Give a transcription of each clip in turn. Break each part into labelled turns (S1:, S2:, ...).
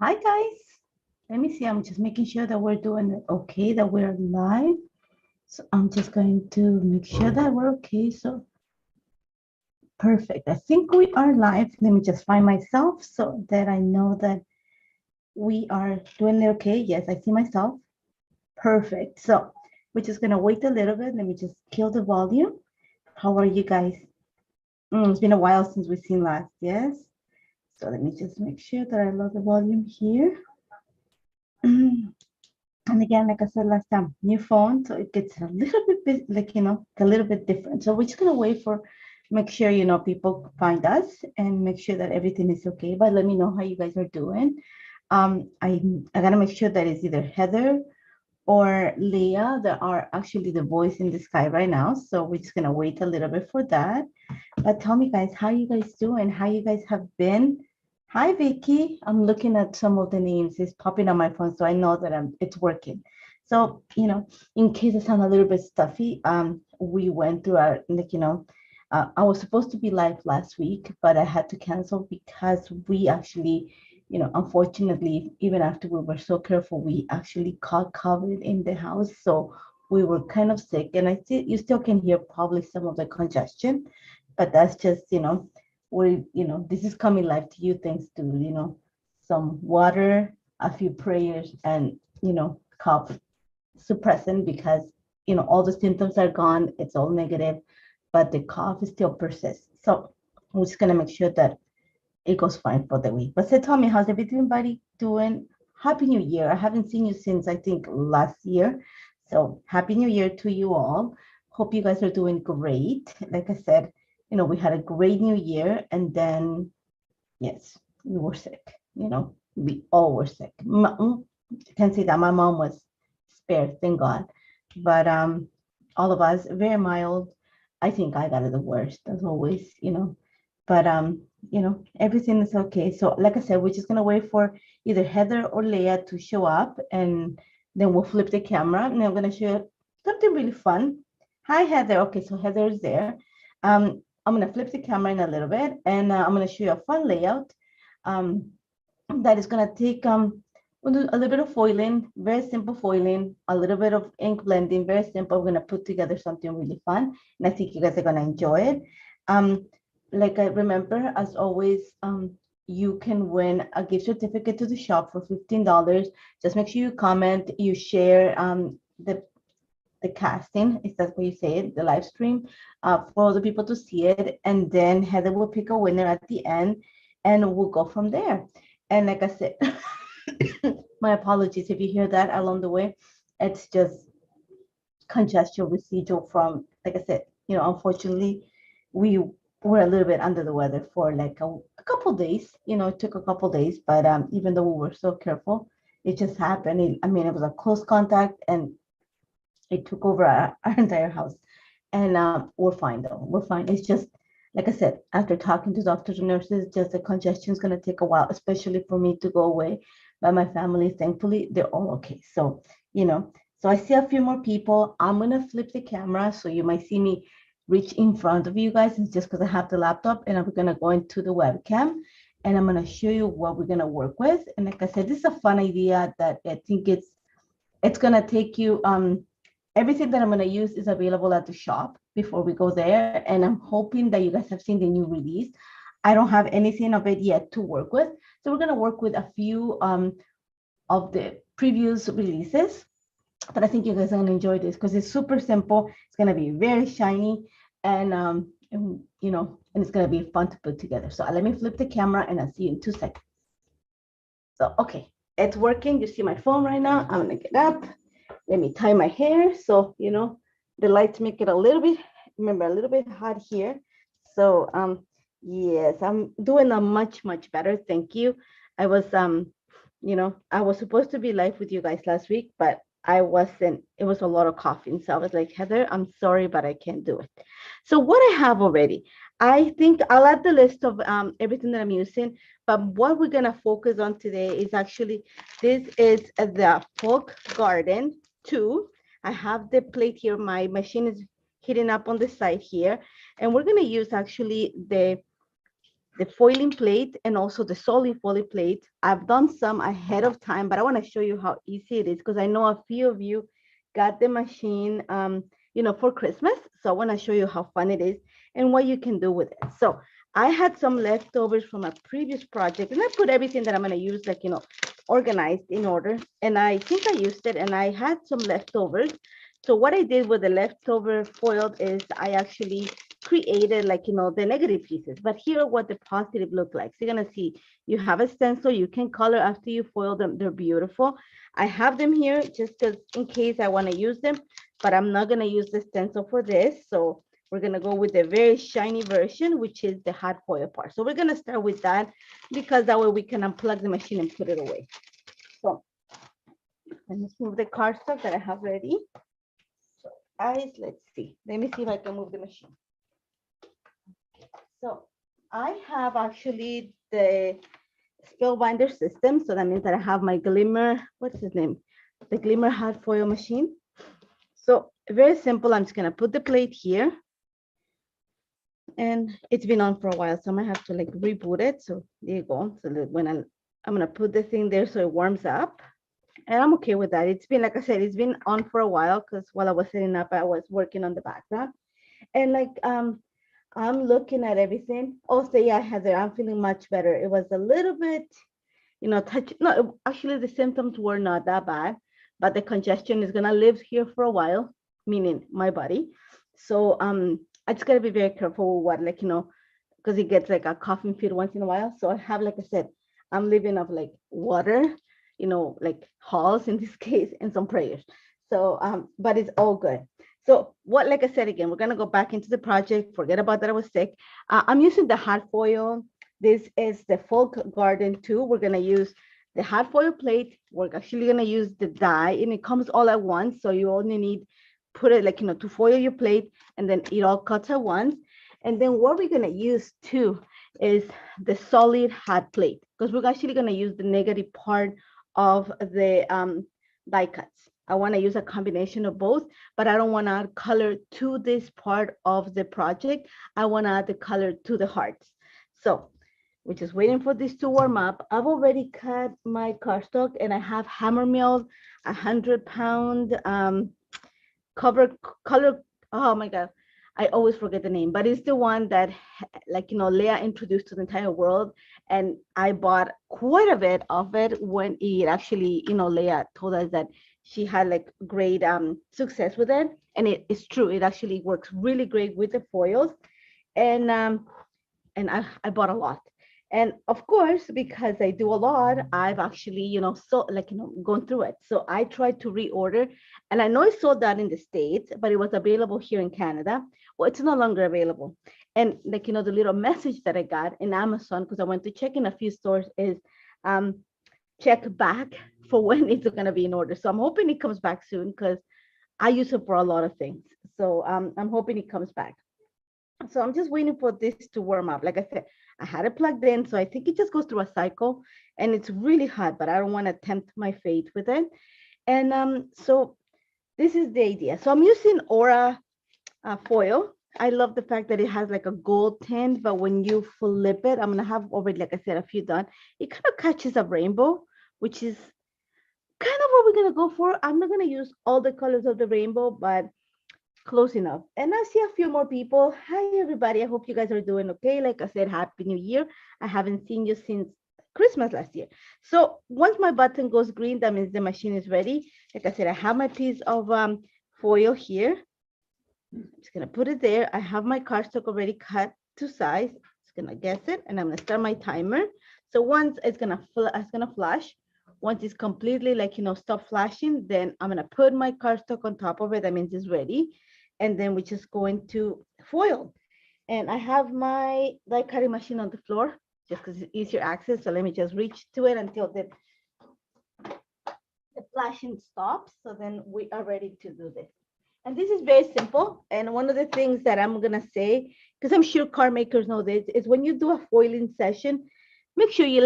S1: Hi guys. Let me see. I'm just making sure that we're doing it okay, that we're live. So I'm just going to make sure that we're okay. So perfect. I think we are live. Let me just find myself so that I know that we are doing it okay. Yes, I see myself. Perfect. So we're just gonna wait a little bit. Let me just kill the volume. How are you guys? It's been a while since we've seen last. Yes. So let me just make sure that I lower the volume here. And again, like I said last time, new phone, so it gets a little bit like, a little bit different. So we're just gonna wait for, make sure, people find us and make sure that everything is okay. But let me know how you guys are doing. I gotta make sure that it's either Heather or Leah that are actually the voice in the sky right now. So we're just gonna wait a little bit for that. But tell me guys, how you guys doing? How you guys have been? Hi, Vicky. I'm looking at some of the names. It's popping on my phone, so I know that it's working. So, in case I sound a little bit stuffy, we went through our, I was supposed to be live last week, but I had to cancel because we actually, unfortunately, even after we were so careful, we actually caught COVID in the house. So we were kind of sick, and you still can hear probably some of the congestion, but that's just, this is coming live to you thanks to, some water, a few prayers, and, cough suppressant because, all the symptoms are gone. It's all negative, but the cough still persists. So we're just going to make sure that it goes fine for the week. But so tell me, how's everybody doing? Happy New Year. I haven't seen you since, I think, last year. So happy New Year to you all. Hope you guys are doing great. Like I said, we had a great New Year, and then, yes, we were sick. We all were sick. I can say that my mom was spared, thank God. But all of us, very mild. I think I got it the worst, as always, But everything is okay. So like I said, we're just gonna wait for either Heather or Leah to show up, and then we'll flip the camera, and I'm gonna show you something really fun. Hi, Heather. Okay, so Heather is there. I'm gonna flip the camera in a little bit, and I'm gonna show you a fun layout that is gonna take we'll do a little bit of foiling, very simple foiling, a little bit of ink blending, very simple. We're gonna put together something really fun, and I think you guys are gonna enjoy it. Like I remember, as always, you can win a gift certificate to the shop for $15. Just make sure you comment, you share the casting, is that what you say it, the live stream, for other people to see it, and then Heather will pick a winner at the end, and we'll go from there. And like I said, my apologies if you hear that along the way. It's just congestion residual from, like I said, unfortunately, we were a little bit under the weather for like a couple days. It took a couple days, but even though we were so careful, it just happened. It was a close contact, and it took over our entire house. And we're fine though. We're fine. It's just, like I said, after talking to doctors and nurses, just the congestion is going to take a while, especially for me to go away. But my family, thankfully, they're all okay. So, so I see a few more people. I'm going to flip the camera, so you might see me reach in front of you guys. It's just because I have the laptop, and I'm going to go into the webcam, and I'm going to show you what we're going to work with. And like I said, this is a fun idea that I think it's going to take you, everything that I'm going to use is available at the shop before we go there. And I'm hoping that you guys have seen the new release. I don't have anything of it yet to work with. So we're going to work with a few of the previous releases. But I think you guys are going to enjoy this because it's super simple. It's going to be very shiny, and and it's going to be fun to put together. So let me flip the camera, and I'll see you in 2 seconds. So, okay, it's working. You see my phone right now. I'm going to get up. Let me tie my hair. So, the lights make it a little bit hot here. So, yes, I'm doing a much, much better. Thank you. I was, I was supposed to be live with you guys last week, but I wasn't. It was a lot of coughing. So I was like, Heather, I'm sorry, but I can't do it. So what I have already, I think I'll add the list of everything that I'm using. But what we're going to focus on today is actually, this is the Folk Garden 2. I have the plate here. My machine is heating up on the side here. And we're going to use actually the the foiling plate and also the solid foiling plate. I've done some ahead of time, but I want to show you how easy it is because I know a few of you got the machine, for Christmas. So I want to show you how fun it is and what you can do with it. So I had some leftovers from a previous project, and I put everything that I'm going to use, organized in order. And I think I used it, and I had some leftovers. So what I did with the leftover foiled is I actually created the negative pieces, but here are what the positive look like. So you're gonna see you have a stencil, you can color after you foil them, they're beautiful. I have them here just because in case I want to use them, but I'm not gonna use the stencil for this. So we're gonna go with the very shiny version, which is the hot foil part. So we're gonna start with that because that way we can unplug the machine and put it away. So let me move the cardstock that I have ready. So guys, let's see. Let me see if I can move the machine. So I have actually the spellbinder system. So that means that I have my Glimmer, what's his name? The Glimmer hot foil machine. So very simple. I'm just gonna put the plate here. And it's been on for a while, so I might have to reboot it. So there you go. So that when I'm gonna put the thing there so it warms up. And I'm okay with that. It's been, like I said, it's been on for a while because while I was setting up, I was working on the background. And I'm looking at everything. Also, yeah, Heather, I'm feeling much better. It was a little bit, no, actually the symptoms were not that bad, but the congestion is gonna live here for a while, meaning my body. So I just gotta be very careful with what, because it gets like a coughing fit once in a while. So I have, like I said, I'm living off water, halls in this case, and some prayers. So, but it's all good. So what, like I said, again, we're gonna go back into the project, forget about that I was sick. I'm using the hot foil. This is the Folk Garden 2. We're gonna use the hot foil plate. We're actually gonna use the die, and it comes all at once. So you only need, put it to foil your plate, and then it all cuts at once. And then what we're gonna use too is the solid hot plate, because we're actually gonna use the negative part of the die cuts. I want to use a combination of both, but I don't want to add color to this part of the project. I want to add the color to the hearts. So we're just waiting for this to warm up. I've already cut my cardstock, and I have hammer milled 100-pound color. Oh my God, I always forget the name, but it's the one that Leah introduced to the entire world. And I bought quite a bit of it when it actually, Leah told us that she had great success with it. And it is true, it actually works really great with the foils. And I bought a lot. And of course, because I do a lot, I've actually, gone through it. So I tried to reorder, and I know it sold out in the States, but it was available here in Canada. Well, it's no longer available. And the little message that I got in Amazon, because I went to check in a few stores, is check back for when it's going to be in order. So I'm hoping it comes back soon because I use it for a lot of things. So I'm hoping it comes back. So I'm just waiting for this to warm up. Like I said, I had it plugged in, so I think it just goes through a cycle, and it's really hot, but I don't want to tempt my fate with it. And so this is the idea. So I'm using Aura foil. I love the fact that it has a gold tint, but when you flip it, I'm gonna have already, like I said, a few done. It kind of catches a rainbow, which is kind of what we're gonna go for. I'm not gonna use all the colors of the rainbow, but close enough. And I see a few more people. Hi, everybody. I hope you guys are doing okay. Like I said, Happy New Year. I haven't seen you since Christmas last year. So once my button goes green, that means the machine is ready. Like I said, I have my piece of foil here. I'm just gonna put it there. I have my cardstock already cut to size. Just gonna guess it, and I'm gonna start my timer. So once it's gonna flash. Once it's completely stop flashing, then I'm gonna put my cardstock on top of it. That means it's ready. And then we're just going to foil. And I have my die cutting machine on the floor just because it's easier access. So let me just reach to it until the flashing stops. So then we are ready to do this. And this is very simple. And one of the things that I'm gonna say, because I'm sure car makers know this, is when you do a foiling session, make sure you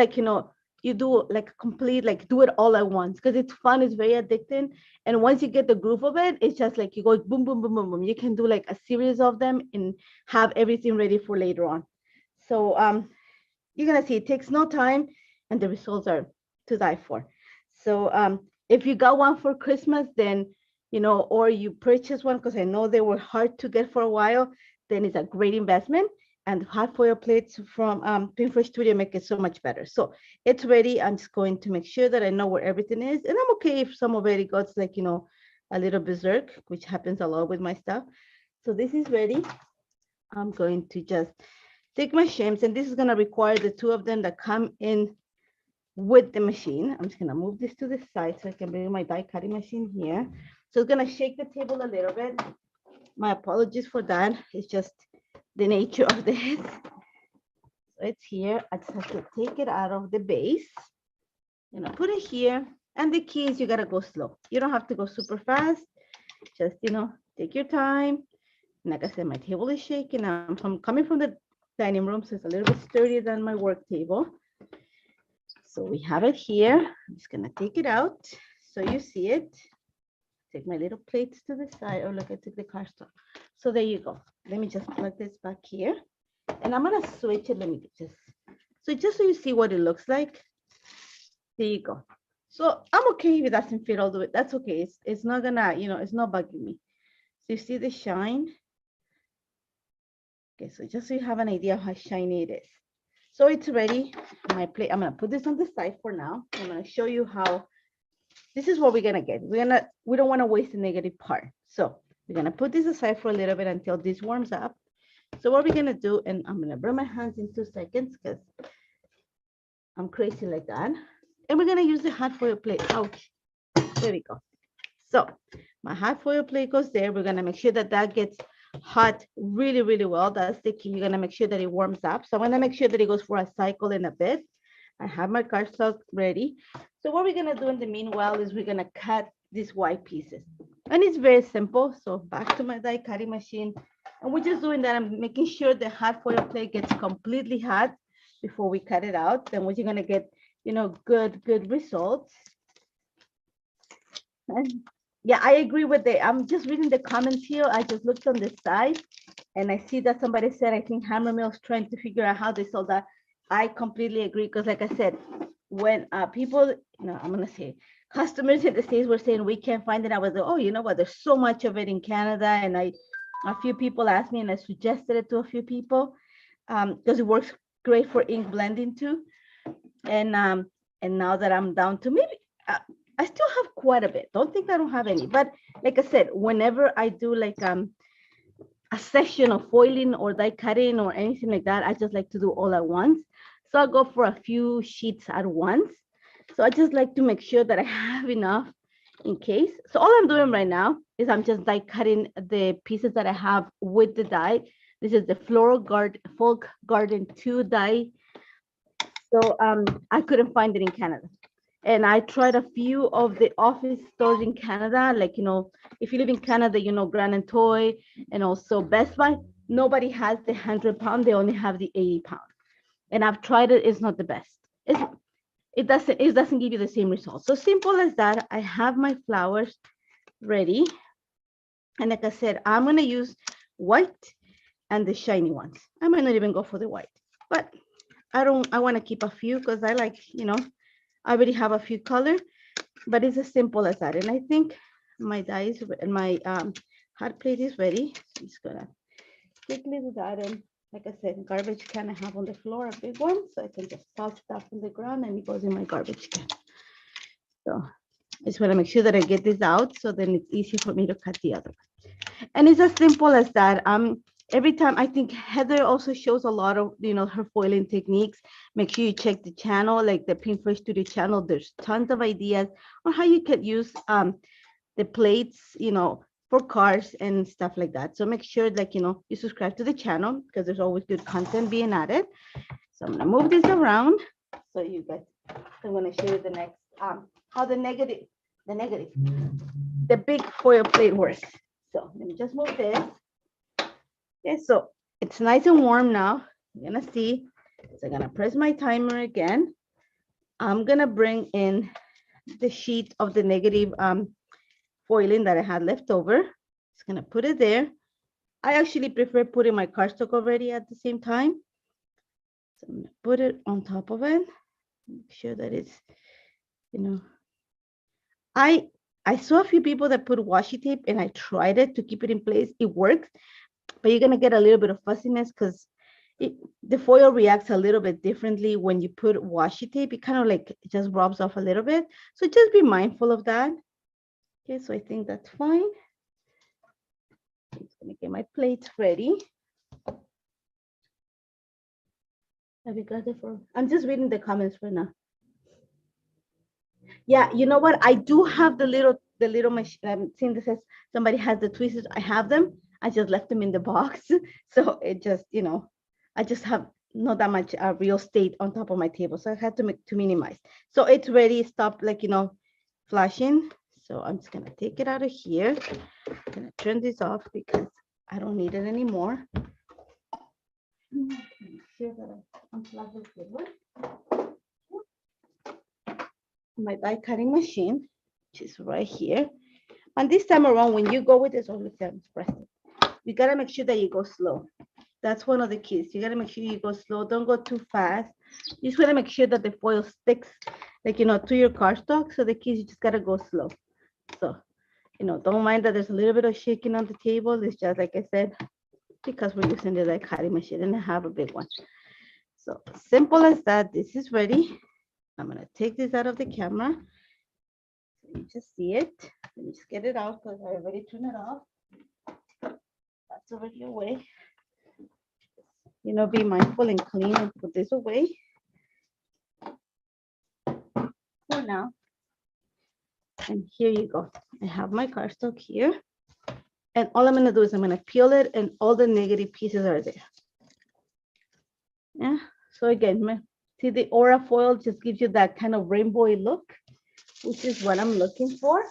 S1: you do complete, do it all at once, because it's fun, it's very addicting. And once you get the groove of it, it's just you go boom, boom, boom, boom, boom. You can do a series of them and have everything ready for later on. So you're gonna see it takes no time and the results are to die for. So if you got one for Christmas, then, you know, or you purchase one because I know they were hard to get for a while, then it's a great investment. And hot foil plates from Pinterest Studio make it so much better. So it's ready. I'm just going to make sure that I know where everything is. And I'm okay if some of it goes like, you know, a little berserk, which happens a lot with my stuff. So this is ready. I'm going to just take my shims, and this is going to require the two of them that come in with the machine. I'm just going to move this to the side so I can bring my die cutting machine here. So it's going to shake the table a little bit. My apologies for that. It's just the nature of this. So it's here. I just have to take it out of the base. You know, put it here. And the key is you got to go slow. You don't have to go super fast. Just, you know, take your time. And like I said, my table is shaking. I'm coming from the dining room, so it's a little bit sturdier than my work table. So we have it here. I'm just gonna take it out so you see it. Take my little plates to the side. Oh, look, I took the cardstock. So there you go. Let me just plug this back here. And I'm gonna switch it. Let me just so you see what it looks like. There you go. So I'm okay if it doesn't fit all the way. That's okay. It's not gonna, you know, it's not bugging me. So you see the shine? Okay, so just so you have an idea of how shiny it is. So it's ready. My plate, I'm gonna put this on the side for now. I'm gonna show you how, this is what we're gonna get. We don't wanna waste the negative part. So we're gonna put this aside for a little bit until this warms up. So what we're gonna do, and I'm gonna burn my hands in 2 seconds because I'm crazy like that. And we're gonna use the hot foil plate. Ouch, there we go. So my hot foil plate goes there. We're gonna make sure that that gets hot really, really well. That's the key. You're gonna make sure that it warms up. So I'm gonna make sure that it goes for a cycle in a bit. I have my cardstock ready. So what we're gonna do in the meanwhile is we're gonna cut these white pieces. And it's very simple. So back to my die cutting machine. And we're just doing that. I'm making sure the hot foil plate gets completely hot before we cut it out. Then you're gonna get, you know, good results. And yeah, I agree with it. I'm just reading the comments here. I just looked on the side and I see that somebody said, I think Hammer Mill's trying to figure out how they sold that. I completely agree because like I said, when people, I'm going to say customers in the States were saying we can't find it. I was like, oh, you know what? There's so much of it in Canada. And a few people asked me and I suggested it to a few people because it works great for ink blending too. And now that I'm down to maybe, I still have quite a bit. Don't think I don't have any, but like I said, whenever I do like a session of foiling or die cutting or anything like that, I just like to do all at once. So I'll go for a few sheets at once. So I just like to make sure that I have enough in case. So all I'm doing right now is I'm just die cutting the pieces that I have with the die. This is the Folk Garden 2 die. So I couldn't find it in Canada. And I tried a few of the office stores in Canada, like, you know, if you live in Canada, you know, Grand and Toy and also Best Buy, nobody has the 100-pound, they only have the 80-pound. And I've tried it, it's not the best. It doesn't give you the same results. So simple as that. I have my flowers ready. And like I said, I'm gonna use white and the shiny ones. I might not even go for the white, but I wanna keep a few because I like, you know, I already have a few colors, but it's as simple as that. And I think my die is and my hot plate is ready. So I'm just gonna quickly do that. And like I said, garbage can I have on the floor, a big one, so I can just toss stuff on the ground and it goes in my garbage can. So I just want to make sure that I get this out so then it's easy for me to cut the other one. And it's as simple as that. Every time I think Heather also shows a lot of, you know, her foiling techniques. Make sure you check the channel, like the Pinterest Studio channel. There's tons of ideas on how you can use the plates, you know, for cars and stuff like that. So make sure like, you know, you subscribe to the channel because there's always good content being added. So I'm gonna move this around. So you guys, I'm gonna show you the next, how the big foil plate works. So let me just move this. Okay, so it's nice and warm now. You're gonna see. So I'm gonna press my timer again. I'm gonna bring in the sheet of the negative foiling that I had left over. Just gonna put it there. I actually prefer putting my cardstock already at the same time. So I'm gonna put it on top of it. Make sure that it's, you know, I saw a few people that put washi tape and I tried it to keep it in place. It works, but you're gonna get a little bit of fussiness because the foil reacts a little bit differently when you put washi tape. It kind of like it just rubs off a little bit. So just be mindful of that. Okay, so I think that's fine. I'm just gonna get my plates ready. Have you got it for? I'm just reading the comments for now. Yeah, you know what? I do have the little machine. I'm seeing this says somebody has the tweezers. I have them. I just left them in the box. So it just, I just have not that much real estate on top of my table. So I had to minimize. So it's ready. Stop flashing. So I'm just gonna take it out of here. I'm gonna turn this off because I don't need it anymore. Make sure that I unplug the cable. My die cutting machine, which is right here. And this time around, when you go with this, you gotta make sure that you go slow. That's one of the keys. You gotta make sure you go slow. Don't go too fast. You just wanna make sure that the foil sticks, to your cardstock. So the keys, you just gotta go slow. So, don't mind that there's a little bit of shaking on the table. It's just like I said, because we're using the die cutting machine and I have a big one. So simple as that. This is ready. I'm gonna take this out of the camera. You just see it. Let me just get it out because I already turned it off. That's already away. Be mindful and clean and put this away for now. And here you go. I have my cardstock here. And all I'm gonna do is I'm gonna peel it and all the negative pieces are there. Yeah, so again, see the aura foil just gives you that kind of rainbowy look, which is what I'm looking for.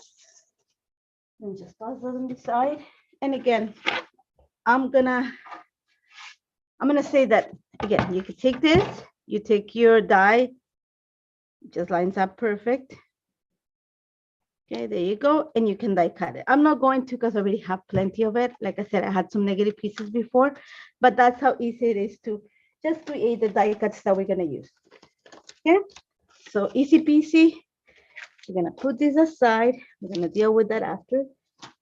S1: And just toss it on the side. And again, I'm gonna say that again, you can take this, you take your die, just lines up perfect. Okay, there you go. And you can die cut it. I'm not going to because I already have plenty of it. Like I said, I had some negative pieces before, but that's how easy it is to just create the die cuts that we're gonna use. Okay, so easy peasy. We're gonna put this aside. We're gonna deal with that after,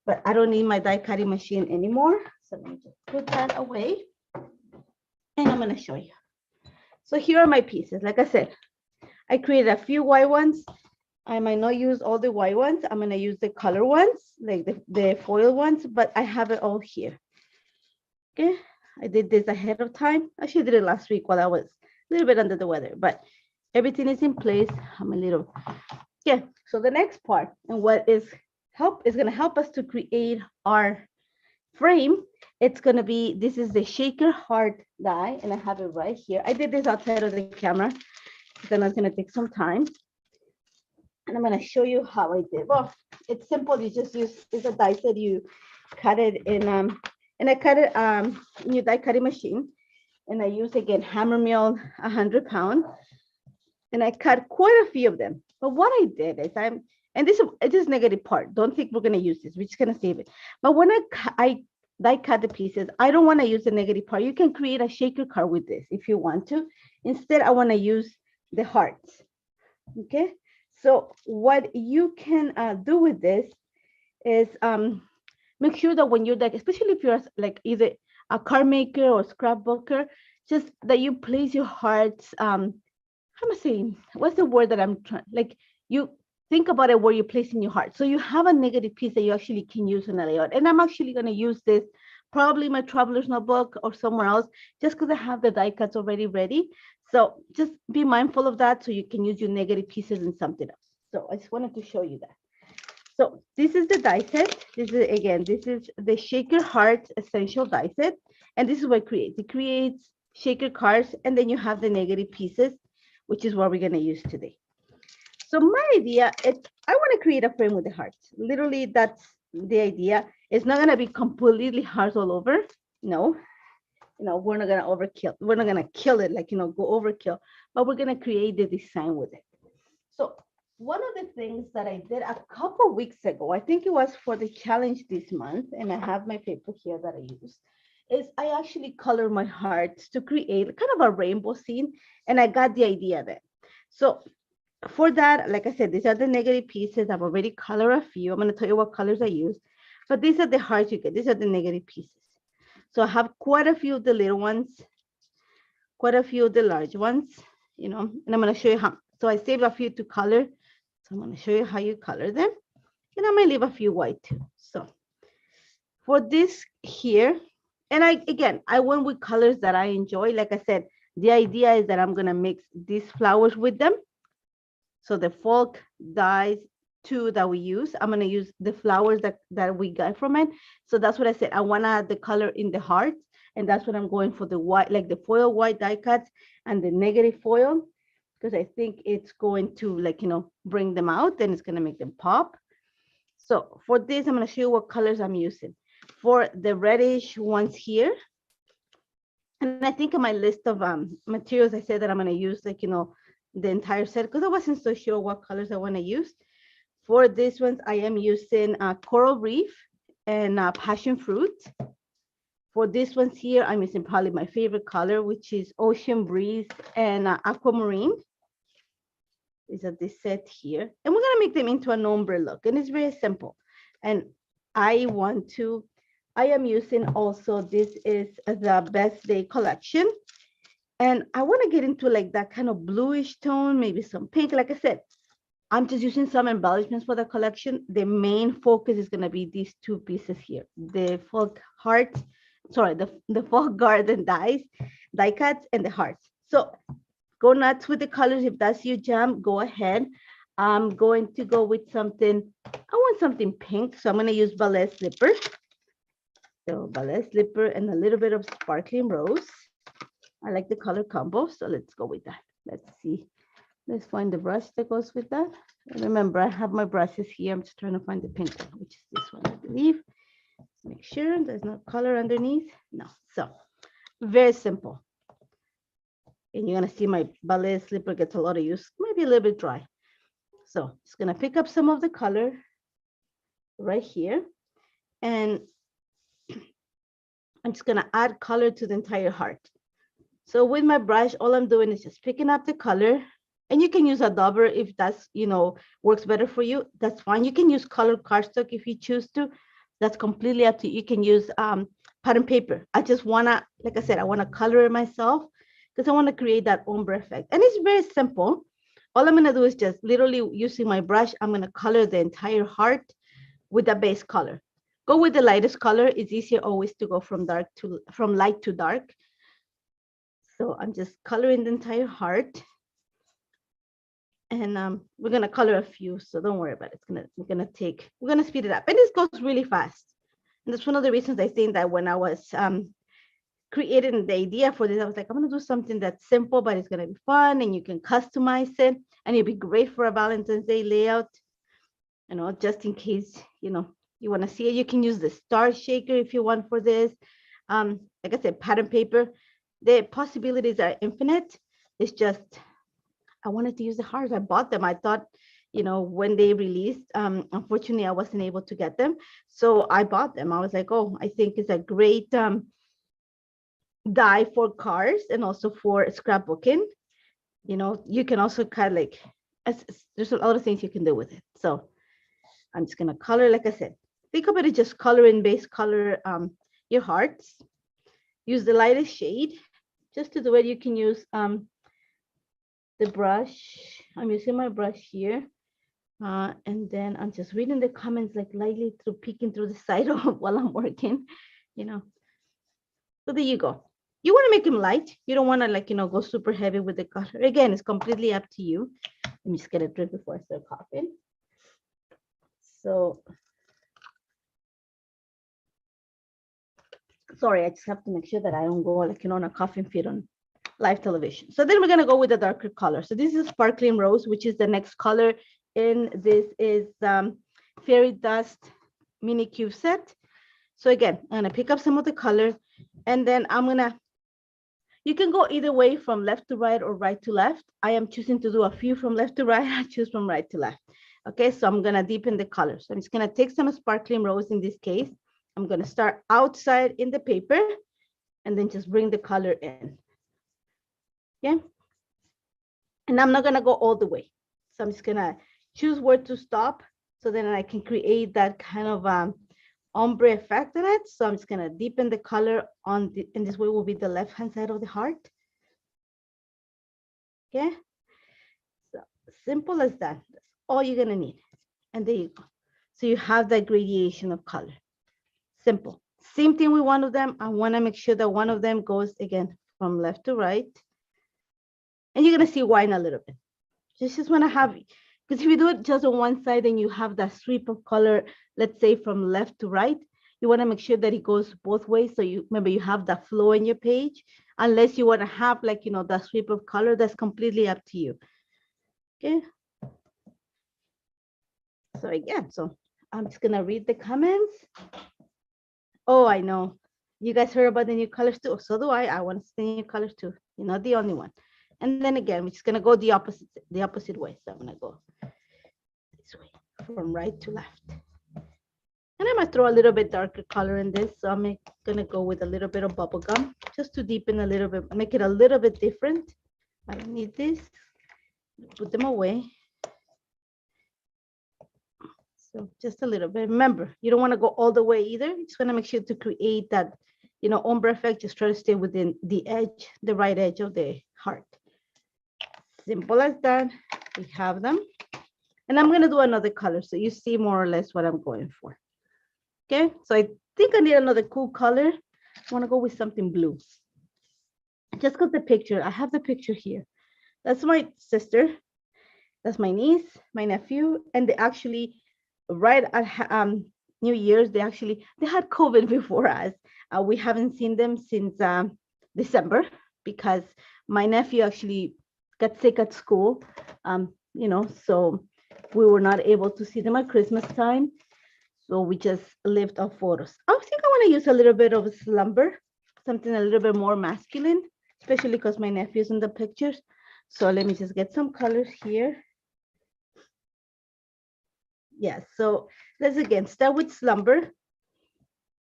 S1: but I don't need my die cutting machine anymore. So let me just put that away. And I'm gonna show you. So here are my pieces. Like I said, I created a few white ones. I might not use all the white ones. I'm gonna use the color ones, like the foil ones, but I have it all here. Okay, I did this ahead of time. I actually did it last week while I was a little bit under the weather, but everything is in place. Yeah. So the next part and what is gonna help us to create our frame. It's gonna be, this is the shaker heart die, and I have it right here. I did this outside of the camera because it's gonna take some time. And I'm gonna show you how I did. Well, it's simple. You just use, it's a die that you cut it in, and I cut it in your die cutting machine. And I use again hammer mill 100 pound, and I cut quite a few of them. But what I did is and this is negative part. Don't think we're gonna use this. We're just gonna save it. But when I die cut the pieces, I don't want to use the negative part. You can create a shaker card with this if you want to. Instead, I want to use the hearts. Okay. So what you can do with this is make sure that when you're like, especially if you're like either a card maker or scrapbooker, just that you place your hearts. How am I saying? What's the word that I'm trying? Like you think about it where you're placing your heart. So you have a negative piece that you actually can use in a layout. And I'm actually going to use this probably my traveler's notebook or somewhere else, just because I have the die cuts already ready. So just be mindful of that so you can use your negative pieces in something else. So I just wanted to show you that. So this is the die set. This is the shaker heart essential die set. And this is what it creates. It creates shaker cards, and then you have the negative pieces, which is what we're gonna use today. So my idea is I want to create a frame with the hearts. Literally, that's the idea. It's not gonna be completely hearts all over. No, we're not gonna overkill. We're not gonna kill it, like, go overkill, but we're gonna create the design with it. So one of the things that I did a couple weeks ago, I think it was for the challenge this month, and I have my paper here that I use. is I actually color my hearts to create kind of a rainbow scene, and I got the idea there. So for that, like I said, these are the negative pieces. I've already colored a few. I'm going to tell you what colors I use, but these are the hearts you get. These are the negative pieces. So I have quite a few of the little ones, quite a few of the large ones, you know, and I'm going to show you how. So I saved a few to color. So I'm going to show you how you color them. And I might leave a few white too. So for this here, and I went with colors that I enjoy. Like I said, the idea is that I'm going to mix these flowers with them. So the folk dyes two that we use, I'm going to use the flowers that we got from it. So that's what I said. I want to add the color in the heart. And that's what I'm going for, the white, like the foil white die cuts and the negative foil, because I think it's going to, like, you know, bring them out and it's going to make them pop. So for this, I'm going to show you what colors I'm using. For the reddish ones here, and I think in my list of materials, I said that I'm going to use, like, you know, the entire set, because I wasn't so sure what colors I want to use. For these ones, I am using coral reef and passion fruit. For these ones here, I'm using probably my favorite color, which is ocean breeze and aquamarine. These are this set here. And we're going to make them into an ombre look. And it's very simple. And I am using also, this is the Best Day collection. And I want to get into like that kind of bluish tone, maybe some pink. Like I said, I'm just using some embellishments for the collection. The main focus is going to be these two pieces here, the folk hearts, sorry, the folk garden die cuts, and the hearts. So go nuts with the colors. If that's your jam, go ahead. I'm going to go with something, I want something pink. So I'm going to use ballet slipper. So ballet slipper and a little bit of sparkling rose. I like the color combo, so let's go with that. Let's see. Let's find the brush that goes with that. Remember, I have my brushes here. I'm just trying to find the pink one, which is this one, I believe. Make sure there's no color underneath. No. So very simple. And you're going to see my ballet slipper gets a lot of use, maybe a little bit dry. So it's going to pick up some of the color right here. And I'm just going to add color to the entire heart. So with my brush, all I'm doing is just picking up the color, and you can use a dauber if that's, you know, works better for you. That's fine. You can use colored cardstock if you choose to. That's completely up to you. You can use pattern paper. I just want to, like I said, I want to color it myself because I want to create that ombre effect. And it's very simple. All I'm going to do is just literally using my brush, I'm going to color the entire heart with the base color. Go with the lightest color. It's easier always to go from light to dark. So I'm just coloring the entire heart. And we're gonna color a few, so don't worry about it. We're gonna speed it up. And this goes really fast. And that's one of the reasons I think that when I was creating the idea for this, I was like, I'm gonna do something that's simple, but it's gonna be fun and you can customize it and it'll be great for a Valentine's Day layout. You know, just in case, you know, you wanna see it, you can use the star shaker if you want for this. Like I said, pattern paper. The possibilities are infinite. It's just, I wanted to use the hearts. I bought them. I thought, you know, when they released, unfortunately, I wasn't able to get them. So I bought them. I was like, oh, I think it's a great die for cards and also for scrapbooking. You know, you can also kind of like, there's a lot of things you can do with it. So I'm just going to color, like I said, think of it as just coloring base color your hearts. Use the lightest shade. Just to do it, you can use the brush. I'm using my brush here. And then I'm just reading the comments like lightly through peeking through the side of while I'm working, you know. So there you go. You want to make them light. You don't want to, like, you know, go super heavy with the color. Again, it's completely up to you. Let me just get a drink before I start coughing. So, sorry, I just have to make sure that I don't go, like, you know, on a coughing fit on live television. So then we're going to go with a darker color. So this is sparkling rose, which is the next color. And this is fairy dust mini cube set. So again, I'm going to pick up some of the color, and then you can go either way from left to right or right to left. I am choosing to do a few from left to right. I choose from right to left. Okay, so I'm going to deepen the color. So I'm just going to take some sparkling rose in this case. I'm going to start outside in the paper. and then just bring the color in. Okay. And I'm not gonna go all the way. So I'm just gonna choose where to stop so then I can create that kind of ombre effect in it. So I'm just gonna deepen the color on the, and this way will be the left-hand side of the heart. Okay. So simple as that. That's all you're gonna need. And there you go. So you have that gradation of color. Simple. Same thing with one of them. I wanna make sure that one of them goes again from left to right. And you're gonna see why in a little bit. Just wanna have, because if you do it just on one side and you have that sweep of color, let's say from left to right, you wanna make sure that it goes both ways. So you remember you have that flow in your page, unless you wanna have like, you know, that sweep of color, that's completely up to you. Okay. So again, so I'm just gonna read the comments. Oh, I know. You guys heard about the new colors too. So do I. I want to see the new colors too. You're not the only one. And then again, we're just gonna go the opposite way. So I'm gonna go this way from right to left. And I'm gonna throw a little bit darker color in this. So I'm gonna go with a little bit of bubble gum just to deepen a little bit, make it a little bit different. I don't need this. Put them away. So just a little bit. Remember, you don't want to go all the way either. You just want to make sure to create that, you know, ombre effect. Just try to stay within the edge, the right edge of the heart. Simple as that. We have them. And I'm going to do another color so you see more or less what I'm going for. Okay, so I think I need another cool color. I want to go with something blue. Just got the picture. I have the picture here. That's my sister. That's my niece, my nephew, and they actually, right at New Year's, they had COVID before us. We haven't seen them since December because my nephew actually got sick at school, you know, so we were not able to see them at Christmas time. So we just lived off photos. I think I want to use a little bit of a slumber, something a little bit more masculine, especially because my nephew's in the pictures. So let me just get some colors here. Yes, so let's again start with slumber.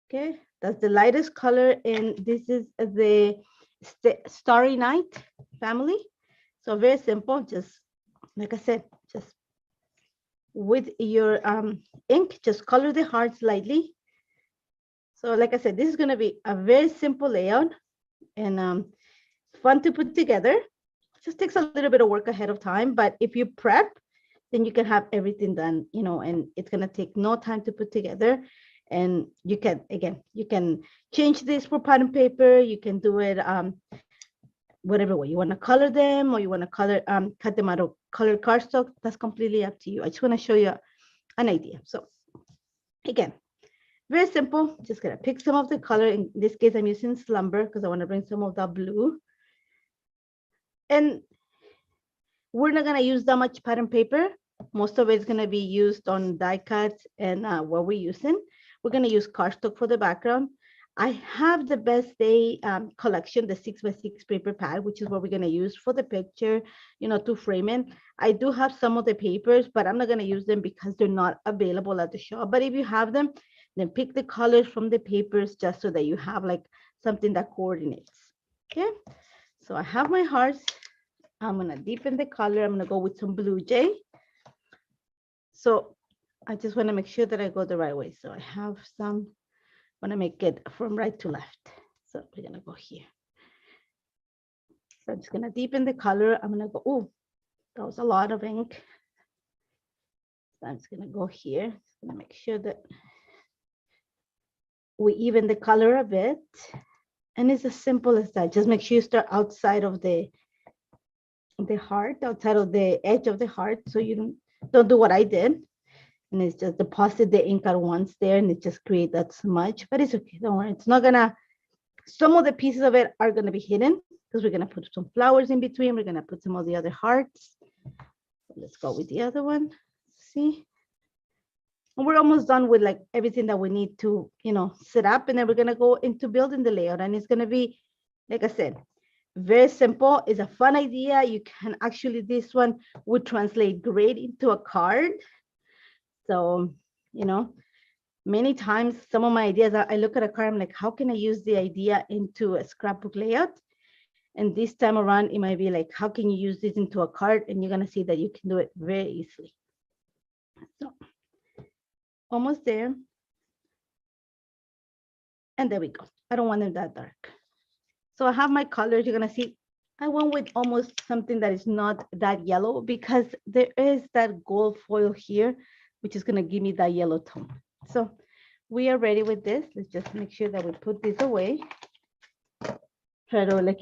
S1: Okay, that's the lightest color, and this is the Starry Night family. So very simple, just like I said, just with your ink, just color the hearts lightly. So like I said, this is going to be a very simple layout and fun to put together. Just takes a little bit of work ahead of time, but if you prep, then you can have everything done, you know, and it's going to take no time to put together. And you can, again, you can change this for pattern paper. You can do it whatever way you want to color them, or you want to color, cut them out of colored cardstock. That's completely up to you. I just want to show you an idea. So again, very simple. Just gonna pick some of the color. In this case, I'm using Slumber because I want to bring some of that blue. And we're not gonna use that much pattern paper. Most of it's gonna be used on die cuts and what we're using. We're gonna use cardstock for the background. I have the Best Day collection, the 6x6 paper pad, which is what we're gonna use for the picture, you know, to frame it. I do have some of the papers, but I'm not gonna use them because they're not available at the shop. But if you have them, then pick the colors from the papers just so that you have like something that coordinates. Okay, so I have my hearts. I'm gonna deepen the color. I'm gonna go with some Blue Jay. So I just wanna make sure that I go the right way. So I have some, wanna make it from right to left. So we're gonna go here. So I'm just gonna deepen the color. I'm gonna go, oh, that was a lot of ink. So I'm just gonna go here. Just gonna make sure that we even the color a bit. And it's as simple as that. Just make sure you start outside of the heart, outside of the edge of the heart, so you don't do what I did. And it's just deposit the ink at once there, and it just create that smudge. But it's okay, don't worry. It's not gonna, some of the pieces of it are gonna be hidden because we're gonna put some flowers in between. We're gonna put some of the other hearts. Let's go with the other one. See? And we're almost done with like everything that we need to, you know, set up, and then we're gonna go into building the layout. And it's gonna be, like I said, very simple. It's a fun idea. You can actually, this one would translate great into a card. So, you know, Many times, some of my ideas, I look at a card, I'm like, how can I use the idea into a scrapbook layout? And this time around, it might be like, how can you use this into a card? And you're gonna see that you can do it very easily. So almost there. And there we go. I don't want it that dark. So I have my colors. You're gonna see I went with almost something that is not that yellow because there is that gold foil here, which is gonna give me that yellow tone. So we are ready with this. Let's just make sure that we put this away. Try to, like,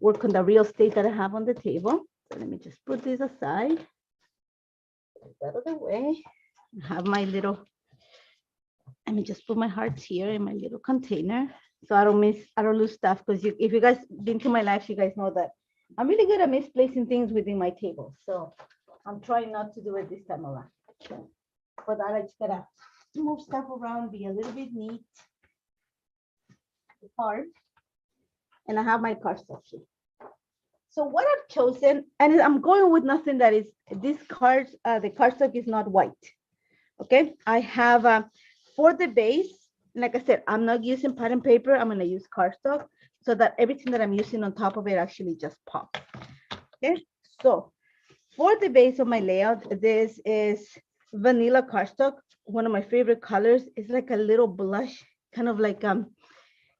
S1: work on the real estate that I have on the table. So let me just put this aside. Put that out of the way. I have my little, let me just put my hearts here in my little container so I don't lose stuff. Because if you guys been to my life, you guys know that I'm really good at misplacing things within my table. So I'm trying not to do it this time around. So for that, I just gotta move stuff around, be a little bit neat. Hard. And I have my cardstock here. So what I've chosen, and I'm going with nothing that is, this card, the cardstock is not white. Okay, I have for the base, like I said, I'm not using pattern paper. I'm gonna use cardstock so that everything that I'm using on top of it actually just pops. Okay, so for the base of my layout, this is vanilla cardstock. One of my favorite colors. It's like a little blush, kind of like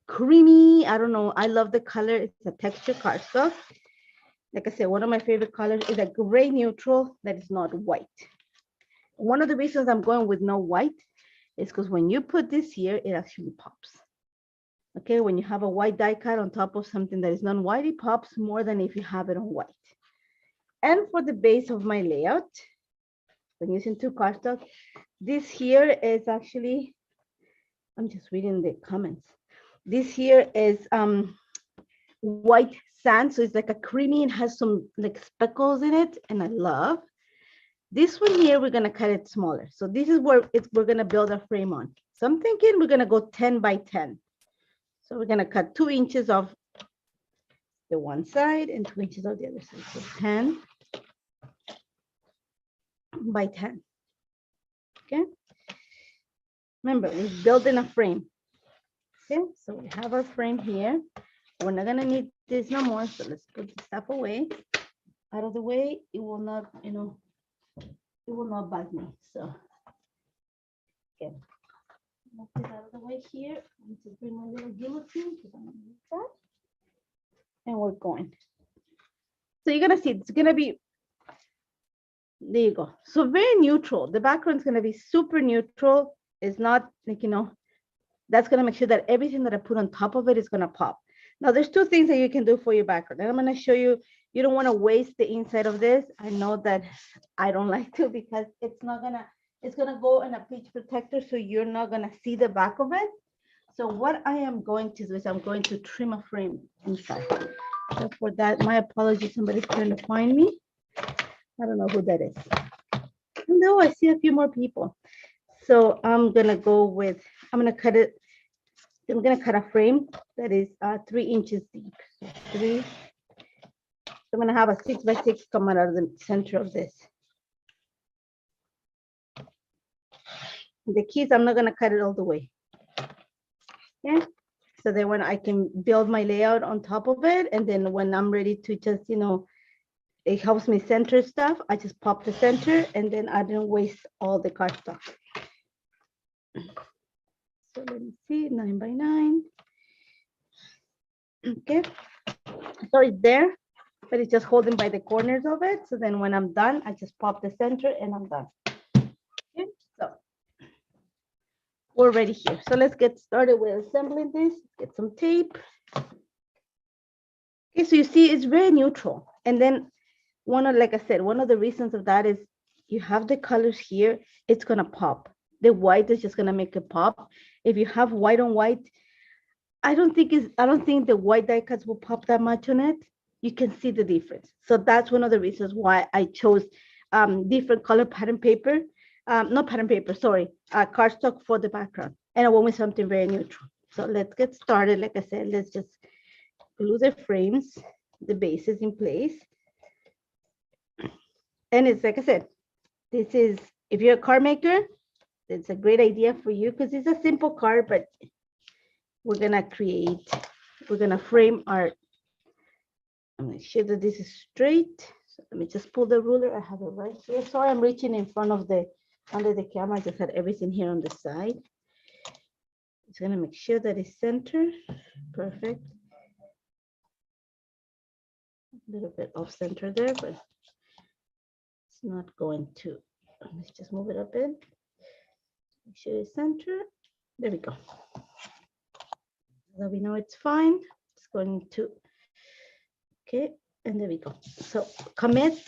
S1: creamy. I don't know. I love the color. It's a texture cardstock. Like I said, one of my favorite colors is a gray neutral that is not white. One of the reasons I'm going with no white is because when you put this here, it actually pops. Okay, when you have a white die cut on top of something that is non-white, it pops more than if you have it on white. And for the base of my layout, I'm using two cardstock. This here is actually, I'm just reading the comments. This here is white sand, so it's like a creamy, it has some like speckles in it, and I love. This one here, we're gonna cut it smaller. So this is where we're gonna build a frame on. So I'm thinking we're gonna go 10 by 10. So we're gonna cut 2 inches of the one side and 2 inches of the other side. So 10 by 10. Okay. Remember, we're building a frame. Okay, so we have our frame here. We're not gonna need this no more, so let's put the stuff away. Out of the way, it will not, it will not bug me. So, okay, move this out of the way here. I need to bring my little guillotine because I'm gonna use that. And we're going. So you're gonna see it's gonna be, there you go. So very neutral. The background's gonna be super neutral. It's not like, that's gonna make sure that everything that I put on top of it is gonna pop. Now there's 2 things that you can do for your background. And I'm gonna show you, you don't wanna waste the inside of this. I know that I don't like to because it's gonna go in a page protector, so you're not gonna see the back of it. So what I am going to do is I'm going to trim a frame inside. So for that, my apologies, somebody's trying to find me. I don't know who that is. No, I see a few more people. So I'm gonna go with, I'm gonna cut a frame that is 3 inches deep. So 3. So I'm gonna have a 6 by 6 coming out of the center of this. The keys, I'm not gonna cut it all the way. Okay, so then when I can build my layout on top of it, and then when I'm ready to just, it helps me center stuff, I just pop the center, and then I don't waste all the cardstock. So let me see, 9 by 9. Okay, so it's there, but it's just holding by the corners of it. So then when I'm done, I just pop the center and I'm done. Okay, so we're ready here. So let's get started with assembling this. Get some tape. Okay, so you see it's very neutral. And then like I said, one of the reasons of that is you have the colors here, it's gonna pop. The white is just gonna make it pop. If you have white on white, I don't think the white die cuts will pop that much on it. You can see the difference. So that's one of the reasons why I chose different color pattern paper, not pattern paper, sorry, cardstock for the background. And I went with something very neutral. So let's get started. Like I said, let's just glue the frames, the bases in place. And it's like I said, this is, if you're a card maker, it's a great idea for you because it's a simple card, but we're gonna frame our, I'm gonna make sure that this is straight. So let me just pull the ruler. I have it right here. Sorry, I'm reaching in front of the, under the camera. I just had everything here on the side. It's gonna make sure that it's centered. Perfect. A little bit off center there, but it's not going to. Let's just move it up in. Make sure it's centered. There we go. So we know it's fine. It's going to, okay, and there we go. So commit.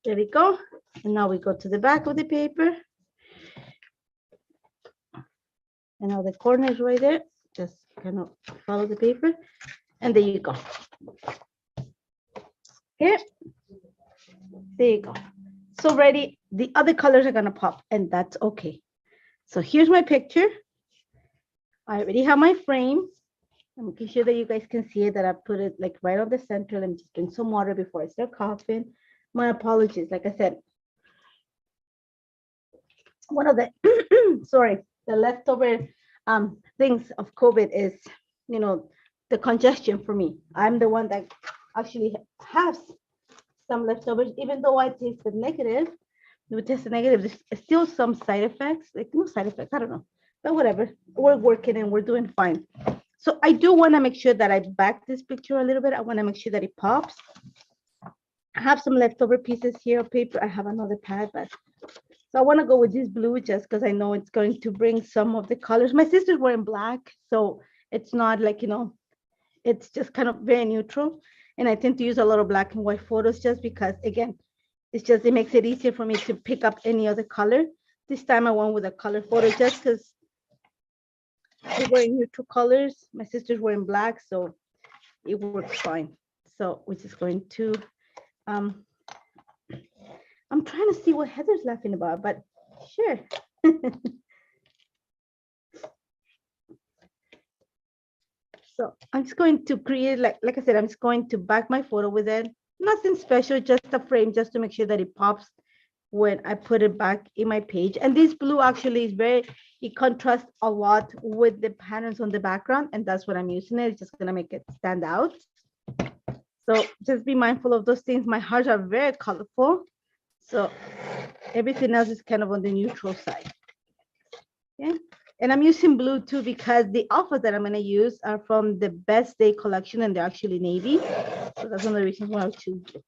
S1: There we go. And now we go to the back of the paper. And now the corner is right there. Just kind of follow the paper. And there you go. Okay. There you go. So ready. The other colors are gonna pop, and that's okay. So here's my picture. I already have my frame. I'm making sure that you guys can see it, that I put it like right on the center. Let me just drink some water before I start coughing. My apologies. Like I said, one of the, sorry, the leftover things of COVID is, you know, the congestion for me. I'm the one that actually has some leftovers, even though I tested negative. We tested negative, there's still some side effects, like no side effects, I don't know, but whatever. We're working and we're doing fine. So I do want to make sure that I back this picture a little bit. I want to make sure that it pops. I have some leftover pieces here of paper. I have another pad, but so I want to go with this blue just because I know it's going to bring some of the colors. My sister's wearing black, so it's not like, you know, it's just kind of very neutral. And I tend to use a lot of black and white photos just because, again, it's just, it makes it easier for me to pick up any other color. This time I went with a color photo just because we're wearing neutral colors. My sister's wearing black, so it works fine. So we're just going to, I'm trying to see what Heather's laughing about, but sure. So I'm just going to create, like I said, I'm just going to back my photo with it. Nothing special, just a frame, just to make sure that it pops when I put it back in my page. And this blue actually is very, it contrasts a lot with the patterns on the background, and that's what I'm using it. It's just gonna make it stand out. So just be mindful of those things. My hearts are very colorful, so everything else is kind of on the neutral side. Okay. And I'm using blue too because the outfits that I'm going to use are from the Best Day collection, and they're actually navy. So that's one of the reasons why I choose it.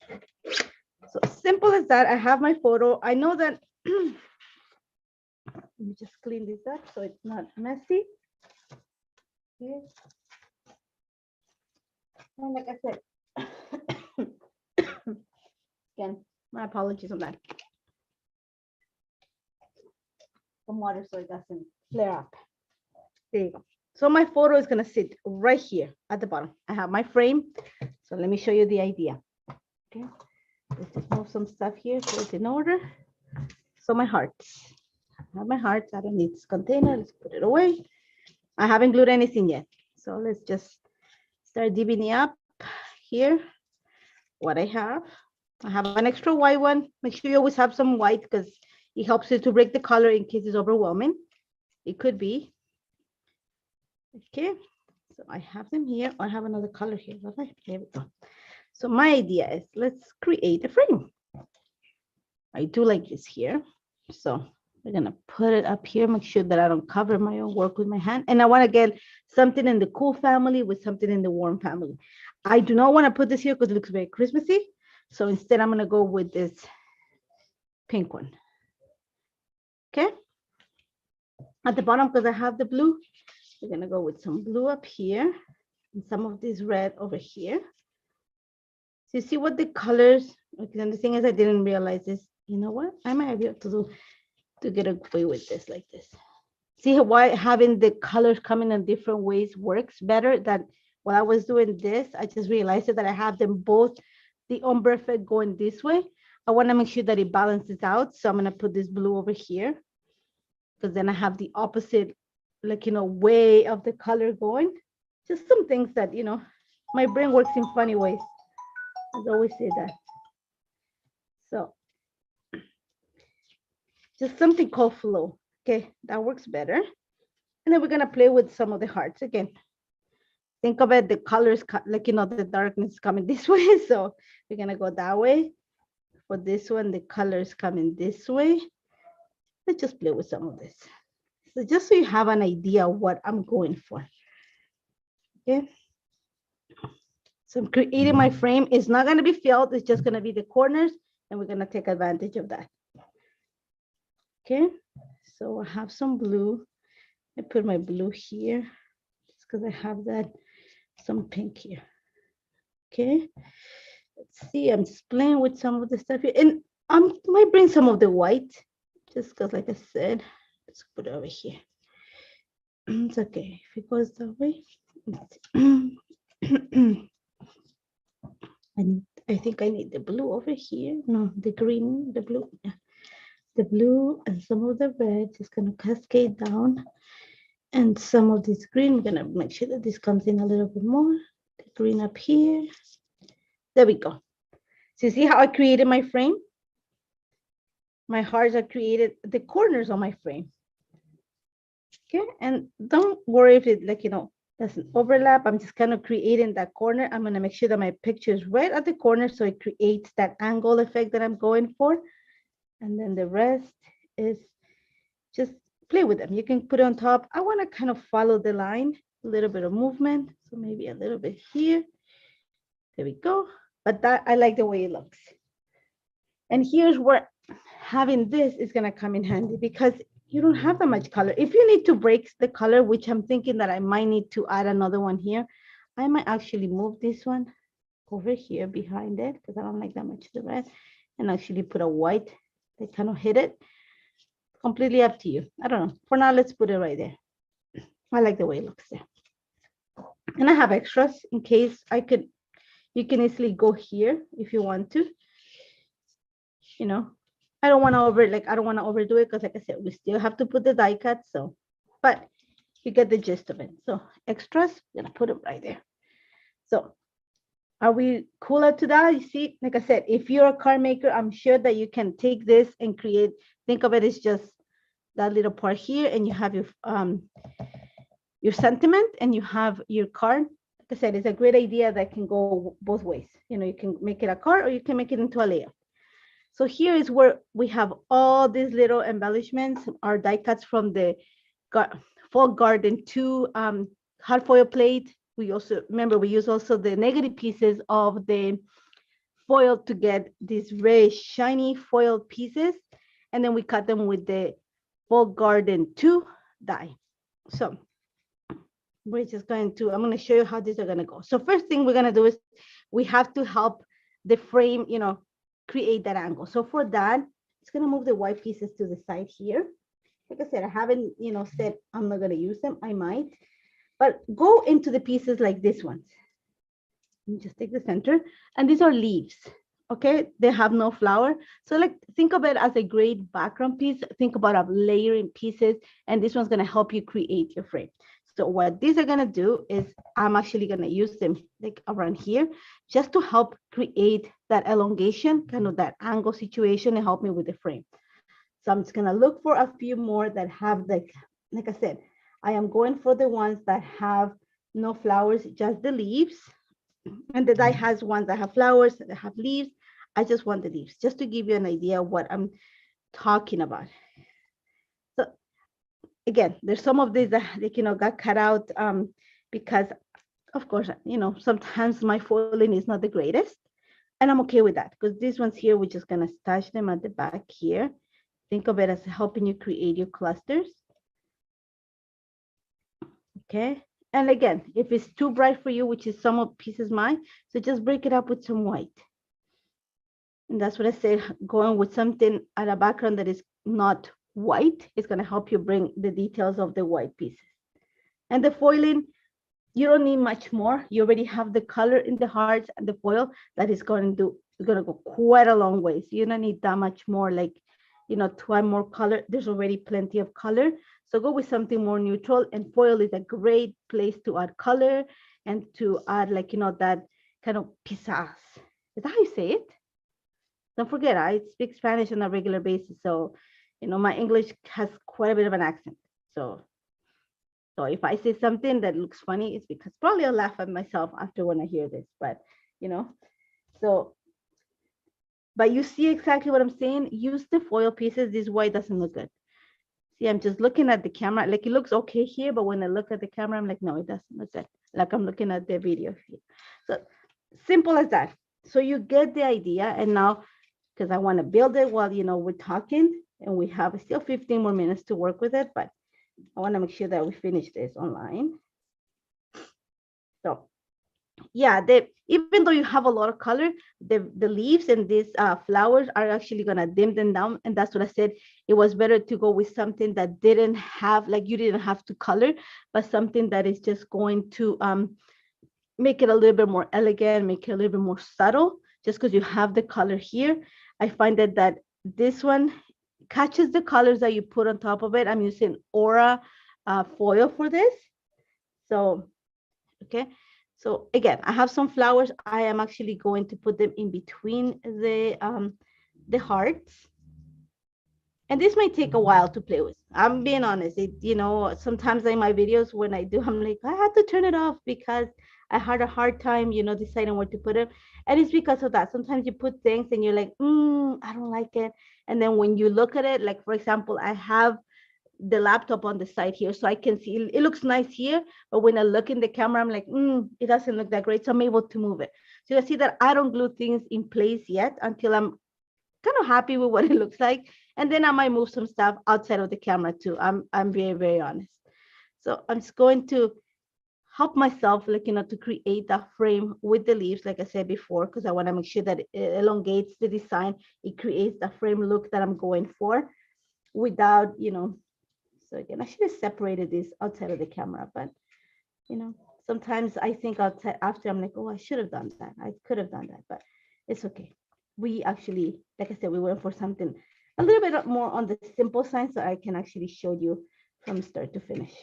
S1: So simple as that. I have my photo. I know that, let me just clean this up so it's not messy. Okay. And like I said, again, my apologies on that. Some water so it doesn't flare up. There you go. So my photo is going to sit right here at the bottom. I have my frame. So let me show you the idea. Okay. Let's just move some stuff here so it's in order. So my hearts. I have my hearts. I don't need this container. Let's put it away. I haven't glued anything yet. So let's just start divvying up here what I have. I have an extra white one. Make sure you always have some white because it helps you to break the color in case it's overwhelming. It could be. Okay, so I have them here. I have another color here. Okay, there we go. So my idea is let's create a frame. I do like this here. So we're gonna put it up here, make sure that I don't cover my own work with my hand. And I want to get something in the cool family with something in the warm family. I do not want to put this here because it looks very Christmassy. So instead I'm gonna go with this pink one. Okay. At the bottom, because I have the blue, we're gonna go with some blue up here and some of this red over here. So you see what the colors, okay, and the thing is I didn't realize this. You know what? I might be able to get away with this like this. See why having the colors coming in different ways works better than while I was doing this. I just realized that I have them both, the ombre effect going this way. I want to make sure that it balances out. So I'm going to put this blue over here because then I have the opposite, like, you know, way of the color going. Just some things that, you know, my brain works in funny ways. I always say that. So just something called flow. Okay, that works better. And then we're gonna play with some of the hearts again. Think of it, the colors, like, the darkness coming this way. So we're gonna go that way. For this one, the colors coming this way. Let's just play with some of this. So just so you have an idea of what I'm going for. Okay. So I'm creating my frame. It's not gonna be filled, it's just gonna be the corners, and we're gonna take advantage of that. Okay, so I have some blue. I put my blue here, just because I have that, some pink here. Okay, let's see, I'm just playing with some of the stuff here. And I might bring some of the white, just because, like I said, let's put it over here. It's okay if it goes that way. I think I need the blue over here. No, the green, the blue. Yeah. The blue and some of the red is going to cascade down. And some of this green, we're going to make sure that this comes in a little bit more. The green up here. There we go. So you see how I created my frame? My hearts are created, the corners on my frame. Okay, and don't worry if it, like, doesn't overlap. I'm just kind of creating that corner. I'm going to make sure that my picture is right at the corner so it creates that angle effect that I'm going for. And then the rest is just play with them. You can put it on top. I want to kind of follow the line, a little bit of movement. So maybe a little bit here. There we go. But that, I like the way it looks. And here's where having this is going to come in handy, because you don't have that much color. If you need to break the color, which I'm thinking that I might need to add another one here, I might actually move this one over here behind it, because I don't like that much the red, and actually put a white that kind of hit it. Completely up to you. I don't know. For now, let's put it right there. I like the way it looks there. And I have extras in case you can easily go here if you want to. I don't want to overdo it, because like I said, we still have to put the die cut. So, but you get the gist of it. So extras, I'm gonna put it right there. So are we cool up to that? You see, like I said, if you're a card maker, I'm sure that you can take this and create, think of it as just that little part here, and you have your sentiment and you have your card. Like I said, it's a great idea that can go both ways. You can make it a card or you can make it into a layout. So here is where we have all these little embellishments, our die cuts from the Fall Garden 2 hard foil plate. We also, remember, we use also the negative pieces of the foil to get these very shiny foil pieces. And then we cut them with the Fall Garden 2 die. So we're just I'm going to show you how these are going to go. So first thing we're going to do is we have to help the frame, create that angle. So for that, it's going to move the white pieces to the side here. Like I said, I haven't, said I'm not going to use them. I might, but go into the pieces like this one. Just take the center, and these are leaves. Okay, they have no flower. So like, think of it as a great background piece. Think about layering pieces, and this one's going to help you create your frame. So what these are going to do is I'm actually going to use them like around here just to help create that elongation, kind of that angle situation, and help me with the frame. So I'm just going to look for a few more that have like I said, I am going for the ones that have no flowers, just the leaves. And the die has ones that have flowers, that have leaves. I just want the leaves, just to give you an idea of what I'm talking about. So again, there's some of these that got cut out because, of course, sometimes my foiling is not the greatest, and I'm okay with that, because these ones here, we're just gonna stash them at the back here. Think of it as helping you create your clusters. Okay. And again, if it's too bright for you, which is some of pieces mine, so just break it up with some white. And that's what I said, going with something at a background that is not white is going to help you bring the details of the white pieces. And the foiling, you don't need much more. You already have the color in the hearts and the foil that is going to go quite a long way. So you don't need that much more, like, to add more color. There's already plenty of color. So go with something more neutral, and foil is a great place to add color and to add, like, that kind of pizzazz. Is that how you say it? Don't forget, I speak Spanish on a regular basis. So My English has quite a bit of an accent. So if I say something that looks funny, it's because probably I'll laugh at myself after when I hear this. But so but you see exactly what I'm saying. Use the foil pieces. This is why it doesn't look good. See, I'm just looking at the camera. Like it looks okay here, but when I look at the camera, I'm like, no, it doesn't look good. Like I'm looking at the video here. So simple as that. So you get the idea. And now, because I want to build it while, we're talking, and we have still 15 more minutes to work with it, but I want to make sure that we finish this online. So yeah, even though you have a lot of color, the leaves and these flowers are actually gonna dim them down. And that's what I said. It was better to go with something that didn't have, like you didn't have to color, but something that is just going to make it a little bit more elegant, make it a little bit more subtle, just because you have the color here. I find that this one catches the colors that you put on top of it. I'm using Aura foil for this. So, okay. So again, I have some flowers. I am actually going to put them in between the hearts. And this might take a while to play with. I'm being honest. Sometimes in my videos when I do, I'm like, I had to turn it off because I had a hard time, deciding where to put it. And it's because of that. Sometimes you put things and you're like, I don't like it. And then when you look at it, like for example, I have the laptop on the side here, so I can see it looks nice here, but when I look in the camera, I'm like, it doesn't look that great. So I'm able to move it. So you see that I don't glue things in place yet until I'm kind of happy with what it looks like. And then I might move some stuff outside of the camera too. I'm very, very honest. So I'm just going to help myself, like, to create that frame with the leaves, like I said before, because I want to make sure that it elongates the design. It creates the frame look that I'm going for without, so again, I should have separated this outside of the camera, but sometimes I think outside after I'm like, oh, I should have done that. I could have done that, but it's okay. We actually, like I said, we went for something a little bit more on the simple side, so I can actually show you from start to finish.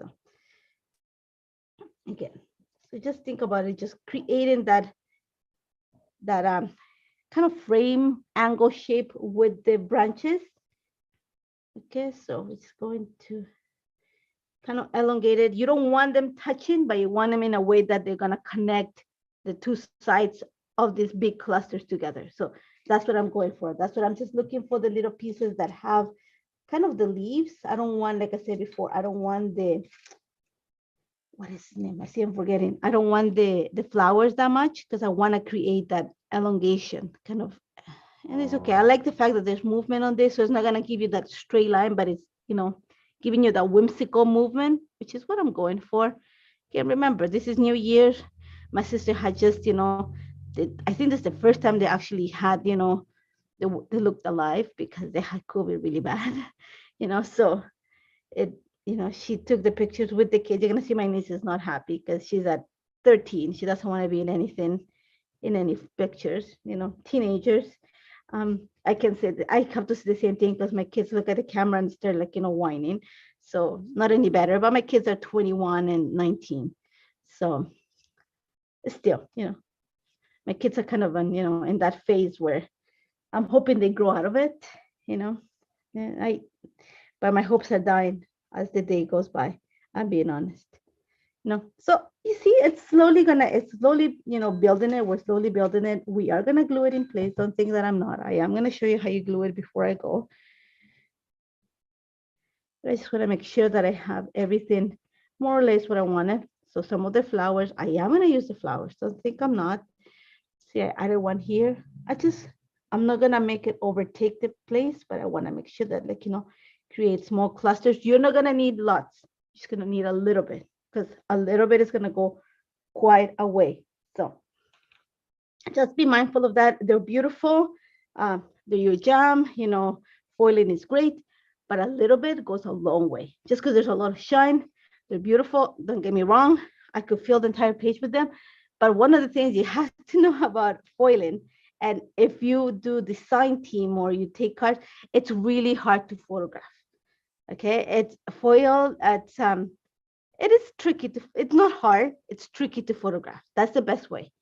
S1: So again, so just think about it, just creating that kind of frame angle shape with the branches. Okay, so it's going to kind of elongated. You don't want them touching, but you want them in a way that they're gonna connect the two sides of these big clusters together. So that's what I'm going for. That's what I'm just looking for, the little pieces that have kind of the leaves. I don't want, like I said before, I don't want the, what is his name? I see I'm forgetting. I don't want the flowers that much because I want to create that elongation kind of, and it's okay. I like the fact that there's movement on this, so it's not gonna give you that straight line, but it's, giving you that whimsical movement, which is what I'm going for. Okay, remember, this is New Year. My sister had just, I think this is the first time they actually had, they looked alive because they had COVID really bad, so it, she took the pictures with the kids. You're gonna see my niece is not happy because she's at 13. She doesn't want to be in anything, in any pictures, teenagers. I can say that I have to say the same thing because my kids look at the camera and start like, whining. So not any better, but my kids are 21 and 19. So still, my kids are kind of in that phase where I'm hoping they grow out of it, but my hopes are dying as the day goes by. I'm being honest. So you see, it's slowly, building it. We're slowly building it. We are gonna glue it in place. Don't think that I'm not. I am gonna show you how you glue it before I go. But I just want to make sure that I have everything more or less what I wanted. So some of the flowers, I am gonna use the flowers. Don't think I'm not. See, I added one here. I'm not gonna make it overtake the place, but I want to make sure that, create small clusters. You're not gonna need lots. You're just gonna need a little bit, because a little bit is going to go quite a way. So just be mindful of that. They're beautiful. They're your jam, foiling is great, but a little bit goes a long way. Just because there's a lot of shine, they're beautiful. Don't get me wrong. I could fill the entire page with them. But one of the things you have to know about foiling, and if you do design team or you take cards, it's really hard to photograph. Okay, it's foil. It is tricky it's not hard, it's tricky to photograph. That's the best way.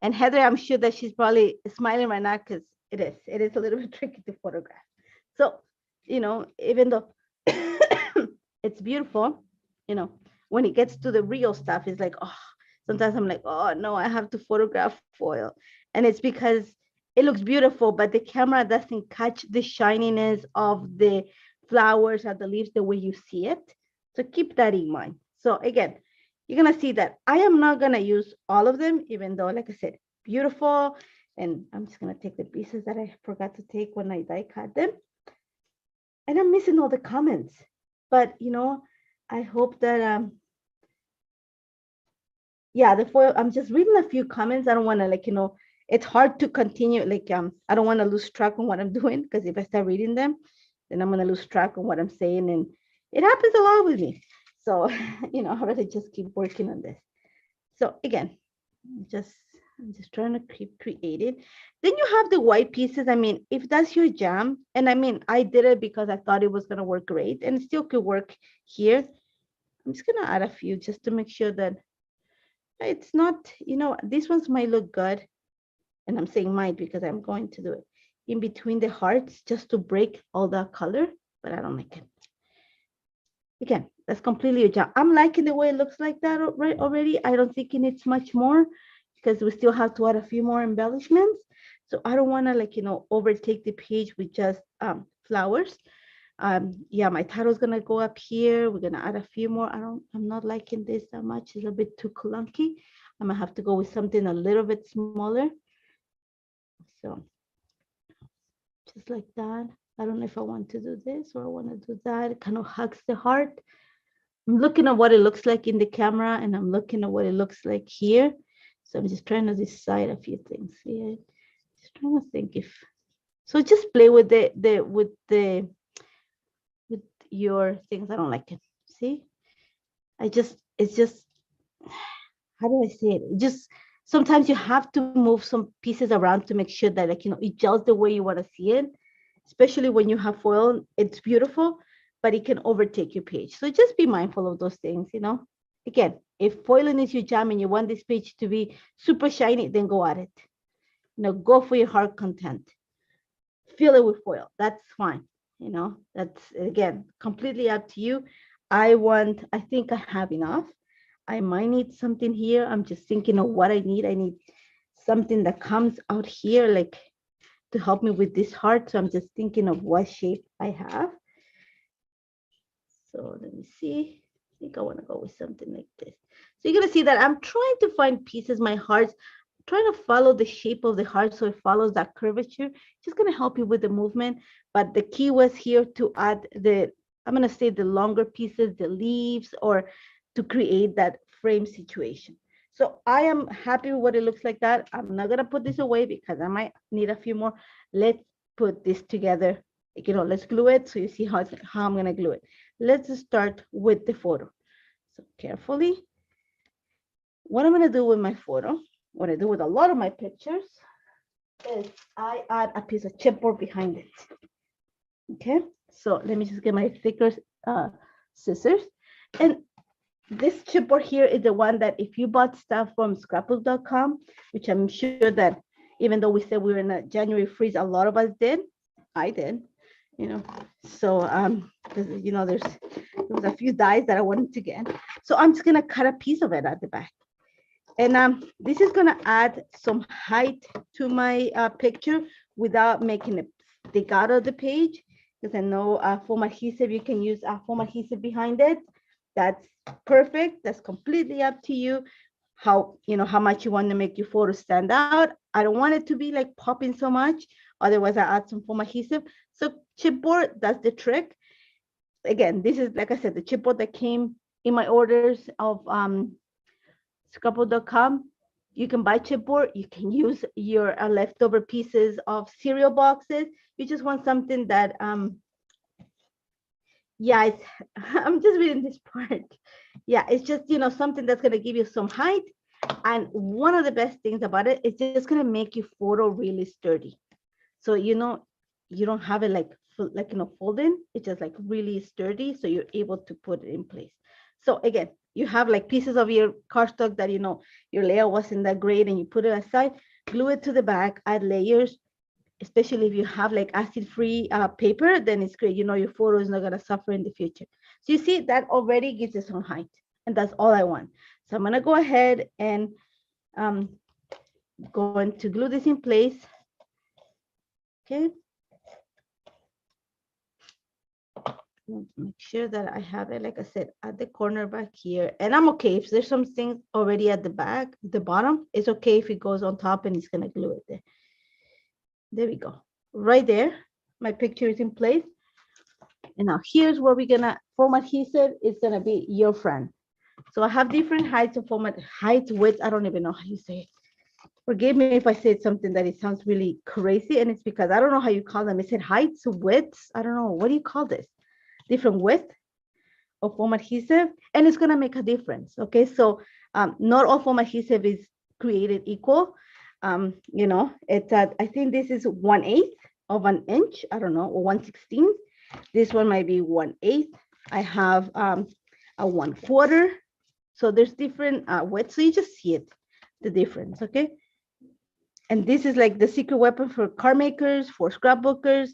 S1: And Heather, I'm sure that she's probably smiling right now because it is a little bit tricky to photograph. So, even though it's beautiful, when it gets to the real stuff, it's like, oh, sometimes I'm like, oh no, I have to photograph foil. And it's because it looks beautiful, but the camera doesn't catch the shininess of the flowers or the leaves the way you see it. So keep that in mind. So again, you're gonna see that I am not gonna use all of them, even though, like I said, beautiful. And I'm just gonna take the pieces that I forgot to take when I die cut them. And I'm missing all the comments, but I hope that yeah, the foil, I'm just reading a few comments. I don't want to it's hard to continue, I don't want to lose track on what I'm doing, because if I start reading them, then I'm going to lose track on what I'm saying, and it happens a lot with me. So I'd rather just keep working on this. So again, I'm just trying to keep creating. Then you have the white pieces. I mean, if that's your jam, and I mean, I did it because I thought it was going to work great, and it still could work here. I'm just going to add a few just to make sure that it's not, these ones might look good. And I'm saying might because I'm going to do it in between the hearts just to break all that color, but I don't like it. Again, that's completely your job. I'm liking the way it looks like that already. I don't think it needs much more because we still have to add a few more embellishments. So I don't want to overtake the page with just flowers. Yeah, my title is gonna go up here. We're gonna add a few more. I'm not liking this that much. It's a bit too clunky. I'm gonna have to go with something a little bit smaller. So just like that. I don't know if I want to do this or I want to do that. It kind of hugs the heart. I'm looking at what it looks like in the camera, and I'm looking at what it looks like here. So I'm just trying to decide a few things here. Just trying to think if, so just play with with your things. I don't like it. See, it's just, how do I say it? Just sometimes you have to move some pieces around to make sure that it gels the way you want to see it. Especially when you have foil, it's beautiful, but it can overtake your page. So just be mindful of those things. Again, if foiling is your jam and you want this page to be super shiny, then go at it. Go for your heart content. Fill it with foil. That's fine. That's, again, completely up to you. I think I have enough. I might need something here. I'm just thinking of what I need. I need something that comes out here, like to help me with this heart. So I'm just thinking of what shape I have. So let me see. I think I want to go with something like this. So you're going to see that I'm trying to find pieces, my hearts, trying to follow the shape of the heart so it follows that curvature. Just going to help you with the movement. But the key was here to add I'm going to say the longer pieces, the leaves, or to create that frame situation. So I am happy with what it looks like that. I'm not going to put this away because I might need a few more. Let's put this together. Let's glue it so you see how I'm going to glue it. Let's start with the photo. So carefully, what I'm going to do with my photo, what I do with a lot of my pictures, is I add a piece of chipboard behind it. Okay, so let me just get my thicker scissors. And this chipboard here is the one that if you bought stuff from scrapbook.com, which I'm sure that even though we said we were in a January freeze, a lot of us did. I did, so there was a few dies that I wanted to get. So I'm just gonna cut a piece of it at the back. And this is gonna add some height to my picture without making it stick out of the page. Because I know foam adhesive, you can use foam adhesive behind it. That's perfect. That's completely up to you. How much you want to make your photo stand out. I don't want it to be like popping so much. Otherwise, I add some foam adhesive. So chipboard, that's the trick. Again, this is, like I said, the chipboard that came in my orders of Scrapbook.com. You can buy chipboard. You can use your leftover pieces of cereal boxes. You just want something that, yeah, I'm just reading this part. Yeah, it's just, something that's going to give you some height. And one of the best things about it is just going to make your photo really sturdy. So, you don't have it like folding. It's just like really sturdy. So you're able to put it in place. So again, you have like pieces of your cardstock that, your layout wasn't that great and you put it aside, glue it to the back, add layers, especially if you have like acid-free paper, then it's great. You know, your photo is not gonna suffer in the future. So you see that already gives it some height, and that's all I want. So I'm gonna go ahead and going to glue this in place. Okay. Make sure that I have it, like I said, at the corner back here. And I'm okay if there's some things already at the back, the bottom, it's okay if it goes on top and it's gonna glue it there. There we go. Right there, my picture is in place. And now here's where we're gonna, foam adhesive is gonna be your friend. So I have different heights of foam, height, width, I don't even know how you say it. Forgive me if I said something that it sounds really crazy, and it's because I don't know how you call them. Is it heights, widths? I don't know. What do you call this? Different width of foam adhesive, and it's gonna make a difference. Okay, so not all foam adhesive is created equal. You know, it's I think this is 1/8 of an inch. I don't know, or 1/16. This one might be 1/8. I have a 1/4. So there's different widths. So you just see it, the difference. Okay. And this is like the secret weapon for car makers, for scrapbookers,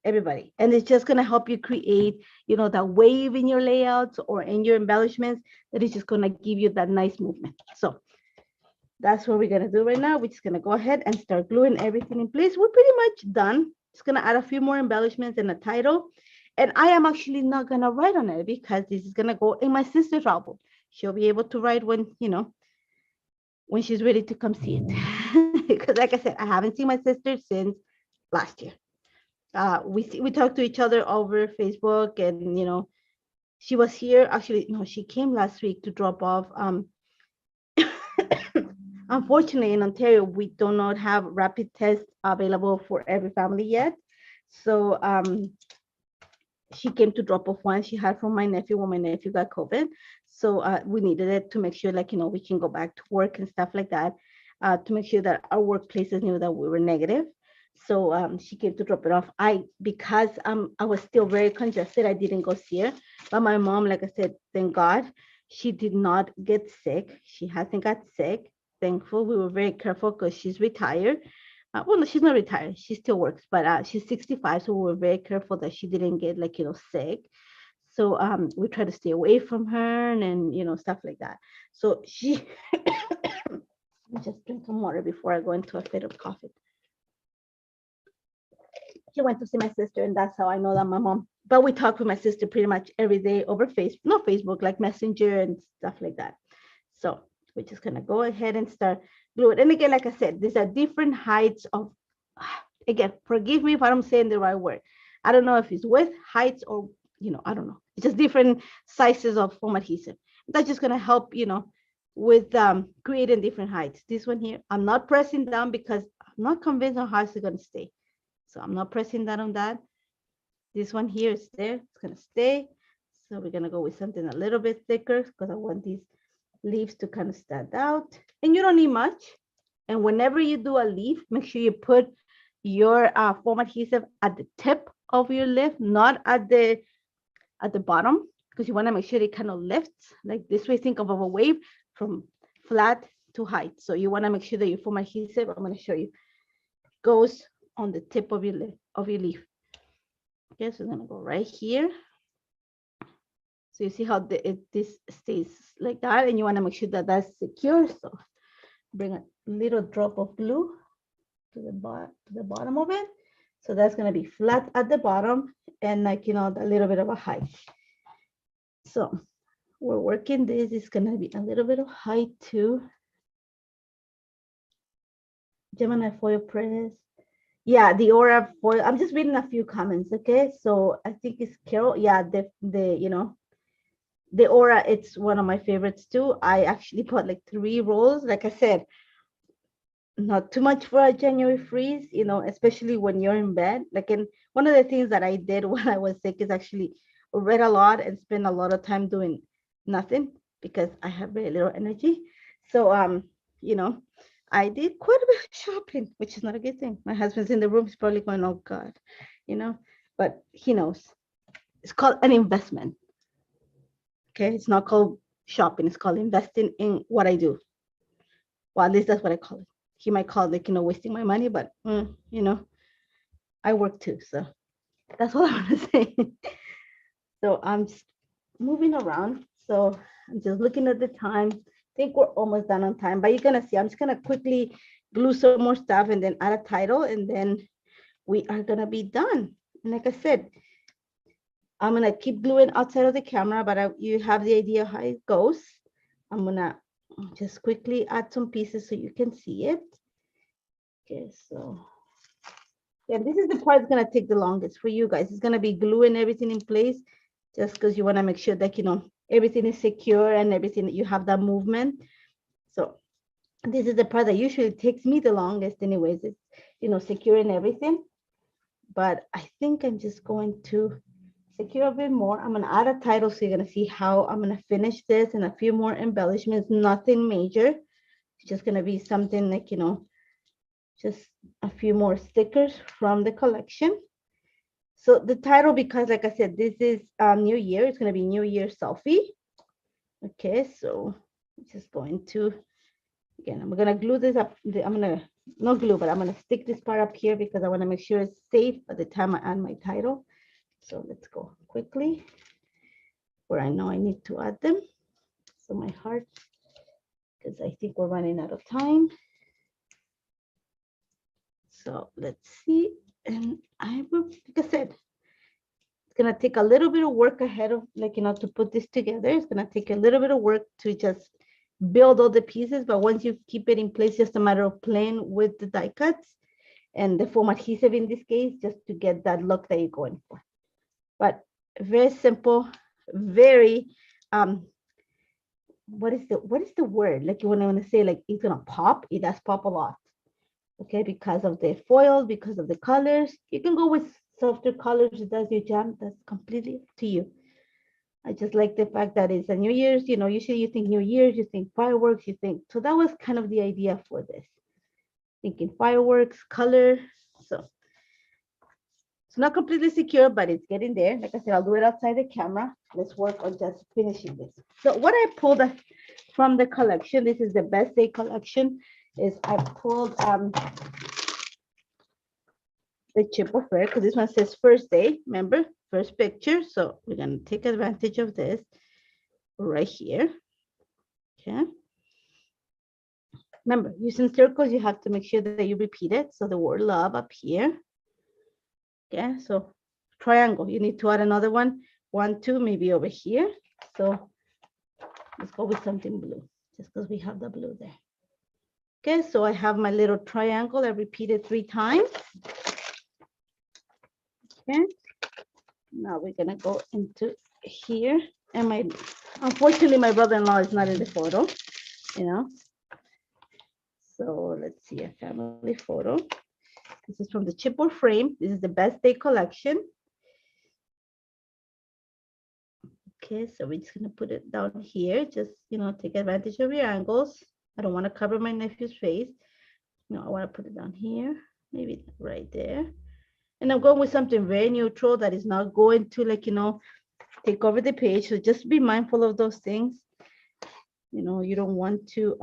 S1: everybody. And it's just gonna help you create, you know, that wave in your layouts or in your embellishments that is just gonna give you that nice movement. So that's what we're gonna do right now. We're just gonna go ahead and start gluing everything in place. We're pretty much done. Just gonna add a few more embellishments and a title. And I am actually not gonna write on it because this is gonna go in my sister's album. She'll be able to write when, you know, when she's ready to come see it. Because like I said, I haven't seen my sister since last year. We talked to each other over Facebook, and you know, she was here. Actually, no, she came last week to drop off. Unfortunately, in Ontario, we do not have rapid tests available for every family yet. So she came to drop off one she had from my nephew when my nephew got COVID. So we needed it to make sure, like, you know, we can go back to work and stuff like that, to make sure that our workplaces knew that we were negative. So she came to drop it off. Because I was still very congested, I didn't go see her. But my mom, like I said, thank God, she did not get sick. She hasn't got sick. Thankful. We were very careful because she's retired. Well, no, she's not retired. She still works, but she's 65. So we were very careful that she didn't get, like, you know, sick. So we try to stay away from her and, you know, stuff like that. So she, just drink some water before I go into a fit of coughing. She went to see my sister, and that's how I know that my mom, but we talk with my sister pretty much every day over Facebook, not Facebook, like Messenger and stuff like that. So we're just gonna go ahead and start glue it. And again, like I said, these are different heights of, again, forgive me if I'm saying the right word. I don't know if it's width, heights, or, you know, I don't know. It's just different sizes of foam adhesive. That's just gonna help, you know, with creating different heights. This one here, I'm not pressing down because I'm not convinced on how it's gonna stay. So I'm not pressing that on that. This one here is there, it's gonna stay. So we're gonna go with something a little bit thicker because I want these leaves to kind of stand out. And you don't need much. And whenever you do a leaf, make sure you put your foam adhesive at the tip of your leaf, not at the bottom, because you want to make sure it kind of lifts like this way. Think of a wave from flat to height. So you want to make sure that your foam adhesive, I'm going to show you, goes on the tip of your leaf. Okay, so I'm going to go right here. So you see how this stays like that, and you want to make sure that that's secure. So bring a little drop of glue to the bottom of it. So that's going to be flat at the bottom and, like, you know, a little bit of a height. So we're working this. It's going to be a little bit of height too. Gemini foil press. Yeah, the aura foil. I'm just reading a few comments. Okay, so I think it's Carol. Yeah, the you know, the aura, it's one of my favorites too. I actually bought like 3 rolls. Like I said, not too much for a January freeze, you know, especially when you're in bed. Like, in one of the things that I did when I was sick is actually read a lot and spend a lot of time doing nothing because I have very little energy. So you know, I did quite a bit of shopping, which is not a good thing. My husband's in the room, he's probably going, oh God, you know, but he knows. It's called an investment. Okay, it's not called shopping, it's called investing in what I do. Well, at least that's what I call it. He might call it, like, you know, wasting my money, but you know, I work too, so that's all I want to say. So I'm just moving around. So I'm just looking at the time. I think we're almost done on time, but you're gonna see, I'm just gonna quickly glue some more stuff and then add a title, and then we are gonna be done. And like I said, I'm gonna keep gluing outside of the camera, but you have the idea how it goes. I'm gonna just quickly add some pieces so you can see it. Okay, so yeah, this is the part that's gonna take the longest for you guys. It's gonna be gluing everything in place, just because you wanna make sure that everything is secure and everything, you have that movement. So this is the part that usually takes me the longest anyways. It's securing everything. But I think I'm just going to secure a bit more. I'm gonna add a title, so you're gonna see how I'm gonna finish this, and a few more embellishments, nothing major. It's just gonna be something like, just a few more stickers from the collection. So the title, because like I said, this is New Year, it's gonna be New Year Selfie. Okay, so I'm just going to, again, I'm gonna glue this up. I'm gonna, not glue, but I'm gonna stick this part up here because I wanna make sure it's safe by the time I add my title. So let's go quickly where I know I need to add them. So my heart, because I think we're running out of time. So let's see. And I will, like I said, it's gonna take a little bit of work ahead of, to put this together. It's gonna take a little bit of work to just build all the pieces, but once you keep it in place, just a matter of playing with the die cuts and the foam adhesive in this case, just to get that look that you're going for. But very simple, very, what is the word? Like, when I want to say, like, it's gonna pop, it does pop a lot. Okay, because of the foil, because of the colors. You can go with softer colors, it does your jam, that's completely up to you. I just like the fact that it's a New Year's, usually you think New Year's, you think fireworks, so that was kind of the idea for this. Thinking fireworks, color. So it's not completely secure, but it's getting there. Like I said, I'll do it outside the camera. Let's work on just finishing this. So what I pulled from the collection, this is the Best Day collection, is I pulled the chip of fur, because this one says first day, remember, first picture. So we're gonna take advantage of this right here. Okay. Remember, using circles, you have to make sure that you repeat it. So the word love up here. Okay, so triangle, you need to add another one, 1, 2, maybe over here. So let's go with something blue, just because we have the blue there. Okay, so I have my little triangle. I repeated 3 times. Okay, now we're gonna go into here. And unfortunately, my brother-in-law is not in the photo, So let's see, a family photo. This is from the chipboard frame. This is the Best Day collection. Okay, so we're just gonna put it down here. Just, take advantage of your angles. I don't want to cover my nephew's face. No, I want to put it down here, maybe right there. And I'm going with something very neutral that is not going to, take over the page. So just be mindful of those things. You don't want to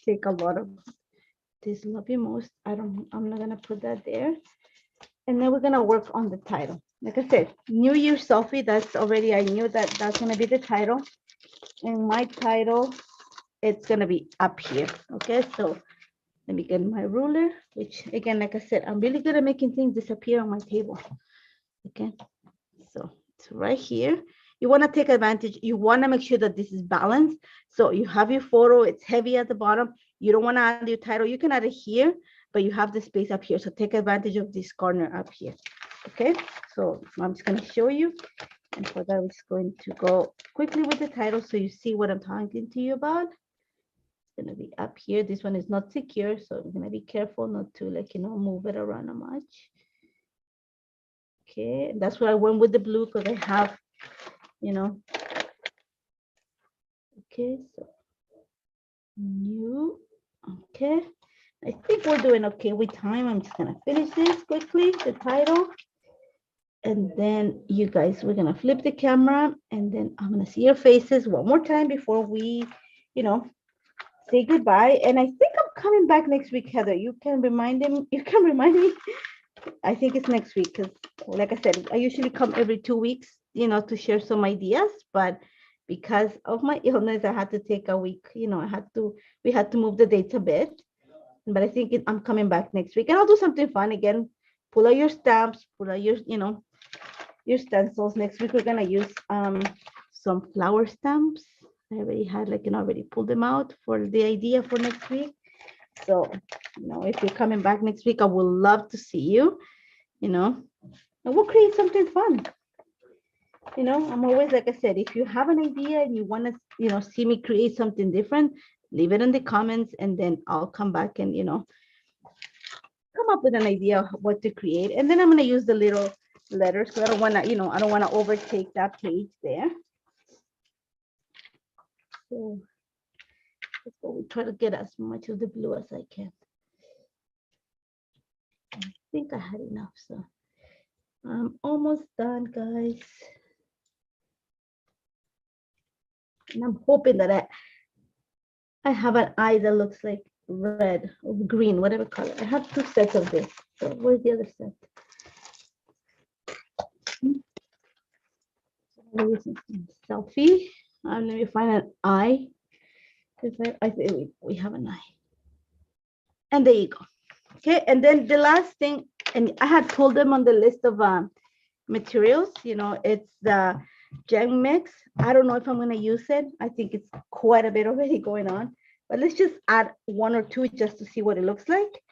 S1: take a lot of this love you most. I'm not gonna put that there. And then we're gonna work on the title. Like I said, New Year's Selfie, that's already, I knew that that's gonna be the title. And my title, it's gonna be up here. Okay, so let me get my ruler, which again, like I said, I'm really good at making things disappear on my table. Okay, so it's right here. You want to take advantage, you want to make sure that this is balanced. So you have your photo, it's heavy at the bottom. You don't want to add your title, you can add it here, but you have the space up here. So take advantage of this corner up here. Okay, so I'm just going to show you. And for that, I'm just going to go quickly with the title so you see what I'm talking to you about. It's going to be up here. This one is not secure, so I'm going to be careful not to, move it around much. Okay, that's why I went with the blue, because I have, okay, so new. Okay, I think we're doing okay with time. I'm just gonna finish this quickly, the title, and then you guys, we're gonna flip the camera, and then I'm gonna see your faces one more time before we, say goodbye. And I think I'm coming back next week, Heather. You can remind him. You can remind me. I think it's next week because, like I said, I usually come every 2 weeks, to share some ideas. But because of my illness, I had to take a week. We had to move the dates a bit. But I think I'm coming back next week, and I'll do something fun again. Pull out your stamps, pull out your stencils. Next week we're gonna use some flower stamps. I already had already pulled them out for the idea for next week. So, if you're coming back next week, I would love to see you, and we'll create something fun. I'm always, like I said, if you have an idea and you want to, see me create something different, leave it in the comments, and then I'll come back and, come up with an idea of what to create. And then I'm going to use the little letters because I don't want to, I don't want to overtake that page there. So we try to get as much of the blue as I can. I think I had enough, so I'm almost done, guys. And I'm hoping that I have an eye that looks like red or green, whatever color. I have 2 sets of this. So where's the other set? Selfie. Let me find an eye. Because I think we have an eye. And there you go. Okay, and then the last thing, and I had told them on the list of materials, it's the gem mix. I don't know if I'm going to use it. I think it's quite a bit already going on, but let's just add 1 or 2 just to see what it looks like.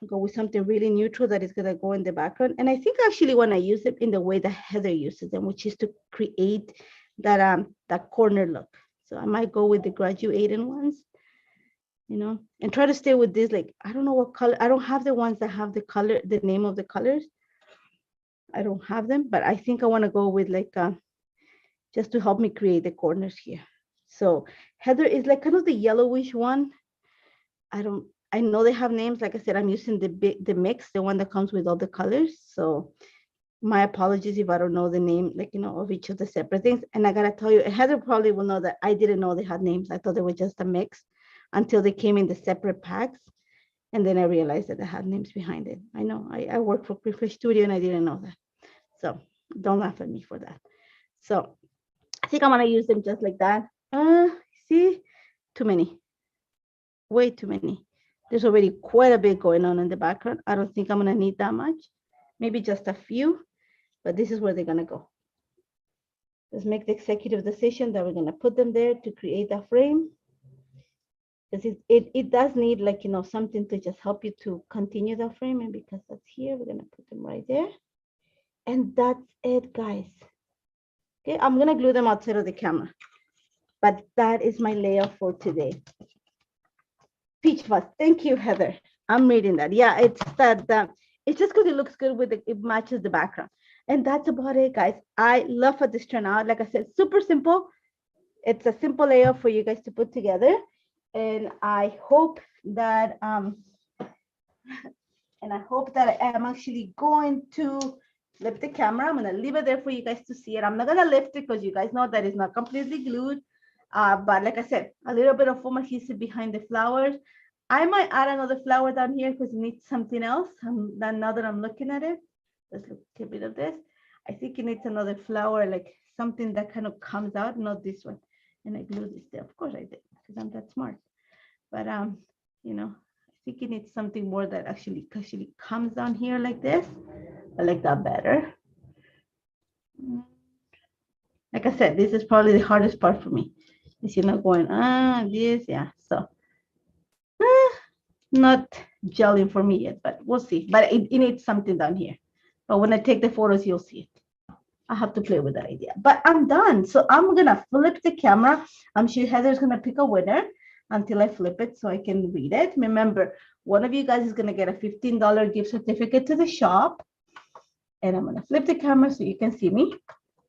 S1: Go with something really neutral that is going to go in the background. And I think I actually want to use it in the way that Heather uses them, which is to create that corner look. So I might go with the graduated ones, and try to stay with this. Like, I don't know what color. I don't have the ones that have the color, the name of the colors. I don't have them, but I think I want to go with just to help me create the corners here. So Heather is like kind of the yellowish one. I know they have names. Like I said, I'm using the mix, the one that comes with all the colors. So my apologies if I don't know the name, of each of the separate things. And I gotta tell you, Heather probably will know that I didn't know they had names. I thought they were just a mix until they came in the separate packs. And then I realized that they had names behind it. I know I work for Prefer Studio and I didn't know that. So don't laugh at me for that. So I think I'm gonna use them just like that. See, too many, way too many. There's already quite a bit going on in the background. I don't think I'm gonna need that much, maybe just a few, but this is where they're gonna go. Let's make the executive decision that we're gonna put them there to create a frame. Because it does need something to just help you to continue the frame. And because that's here, we're gonna put them right there. And that's it, guys. Okay, I'm gonna glue them outside of the camera. But that is my layout for today. Peach Fuzz, thank you, Heather. I'm reading that. Yeah, it's that it's just because it looks good with it matches the background. And that's about it, guys. I love how this turned out. Like I said, super simple. It's a simple layout for you guys to put together. And I hope that I am actually going to flip the camera. I'm gonna leave it there for you guys to see it. I'm not gonna lift it because you guys know that it's not completely glued. But like I said, a little bit of foam adhesive behind the flowers. I might add another flower down here because it needs something else. Now that I'm looking at it, let's get rid of this. I think it needs another flower, like something that kind of comes out, not this one. And I glued this there. Of course I did, because I'm that smart. But I think it needs something more that actually comes down here like this. I like that better. Like I said, this is probably the hardest part for me. Is going, this, yeah. So not gelling for me yet, but we'll see. But it needs something down here. But when I take the photos, you'll see it. I have to play with that idea. But I'm done. So I'm gonna flip the camera. I'm sure Heather's gonna pick a winner until I flip it so I can read it. Remember, one of you guys is gonna get a $15 gift certificate to the shop. And I'm gonna flip the camera so you can see me,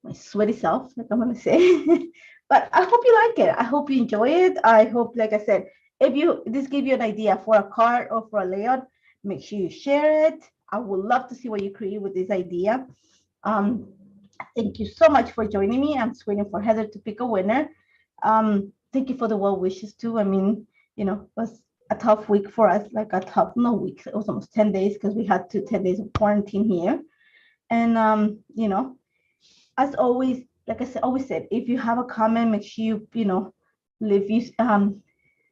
S1: my sweaty self, like I'm gonna say. But I hope you like it. I hope you enjoy it. I hope, like I said, if this gave you an idea for a card or for a layout, make sure you share it. I would love to see what you create with this idea. Thank you so much for joining me. I'm just waiting for Heather to pick a winner. thank you for the well wishes too. I mean, it was a tough week for us, like a tough, no weeks. It was almost 10 days because we had 10 days of quarantine here. And, as always, like I said, always said, if you have a comment, make sure leave you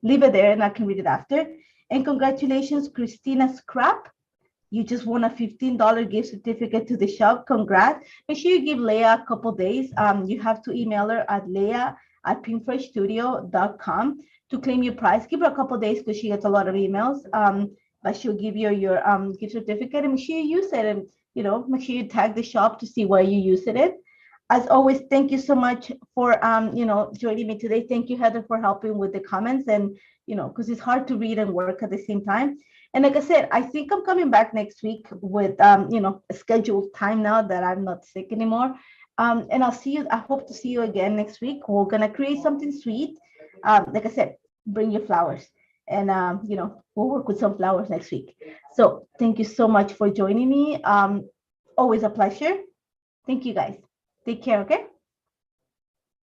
S1: leave it there and I can read it after. And congratulations, Christina Scrap. You just won a $15 gift certificate to the shop. Congrats. Make sure you give Leah a couple days. You have to email her at leah@pinkfreshstudio.com to claim your prize. Give her a couple days because she gets a lot of emails. But she'll give you your gift certificate and make sure you use it. And, make sure you tag the shop to see where you use it. As always, thank you so much for joining me today. Thank you, Heather, for helping with the comments and because it's hard to read and work at the same time. And like I said, I think I'm coming back next week with a scheduled time now that I'm not sick anymore. And I'll see you. I hope to see you again next week. We're gonna create something sweet. Like I said, bring your flowers, and we'll work with some flowers next week. So thank you so much for joining me. Always a pleasure. Thank you guys. Take care, okay?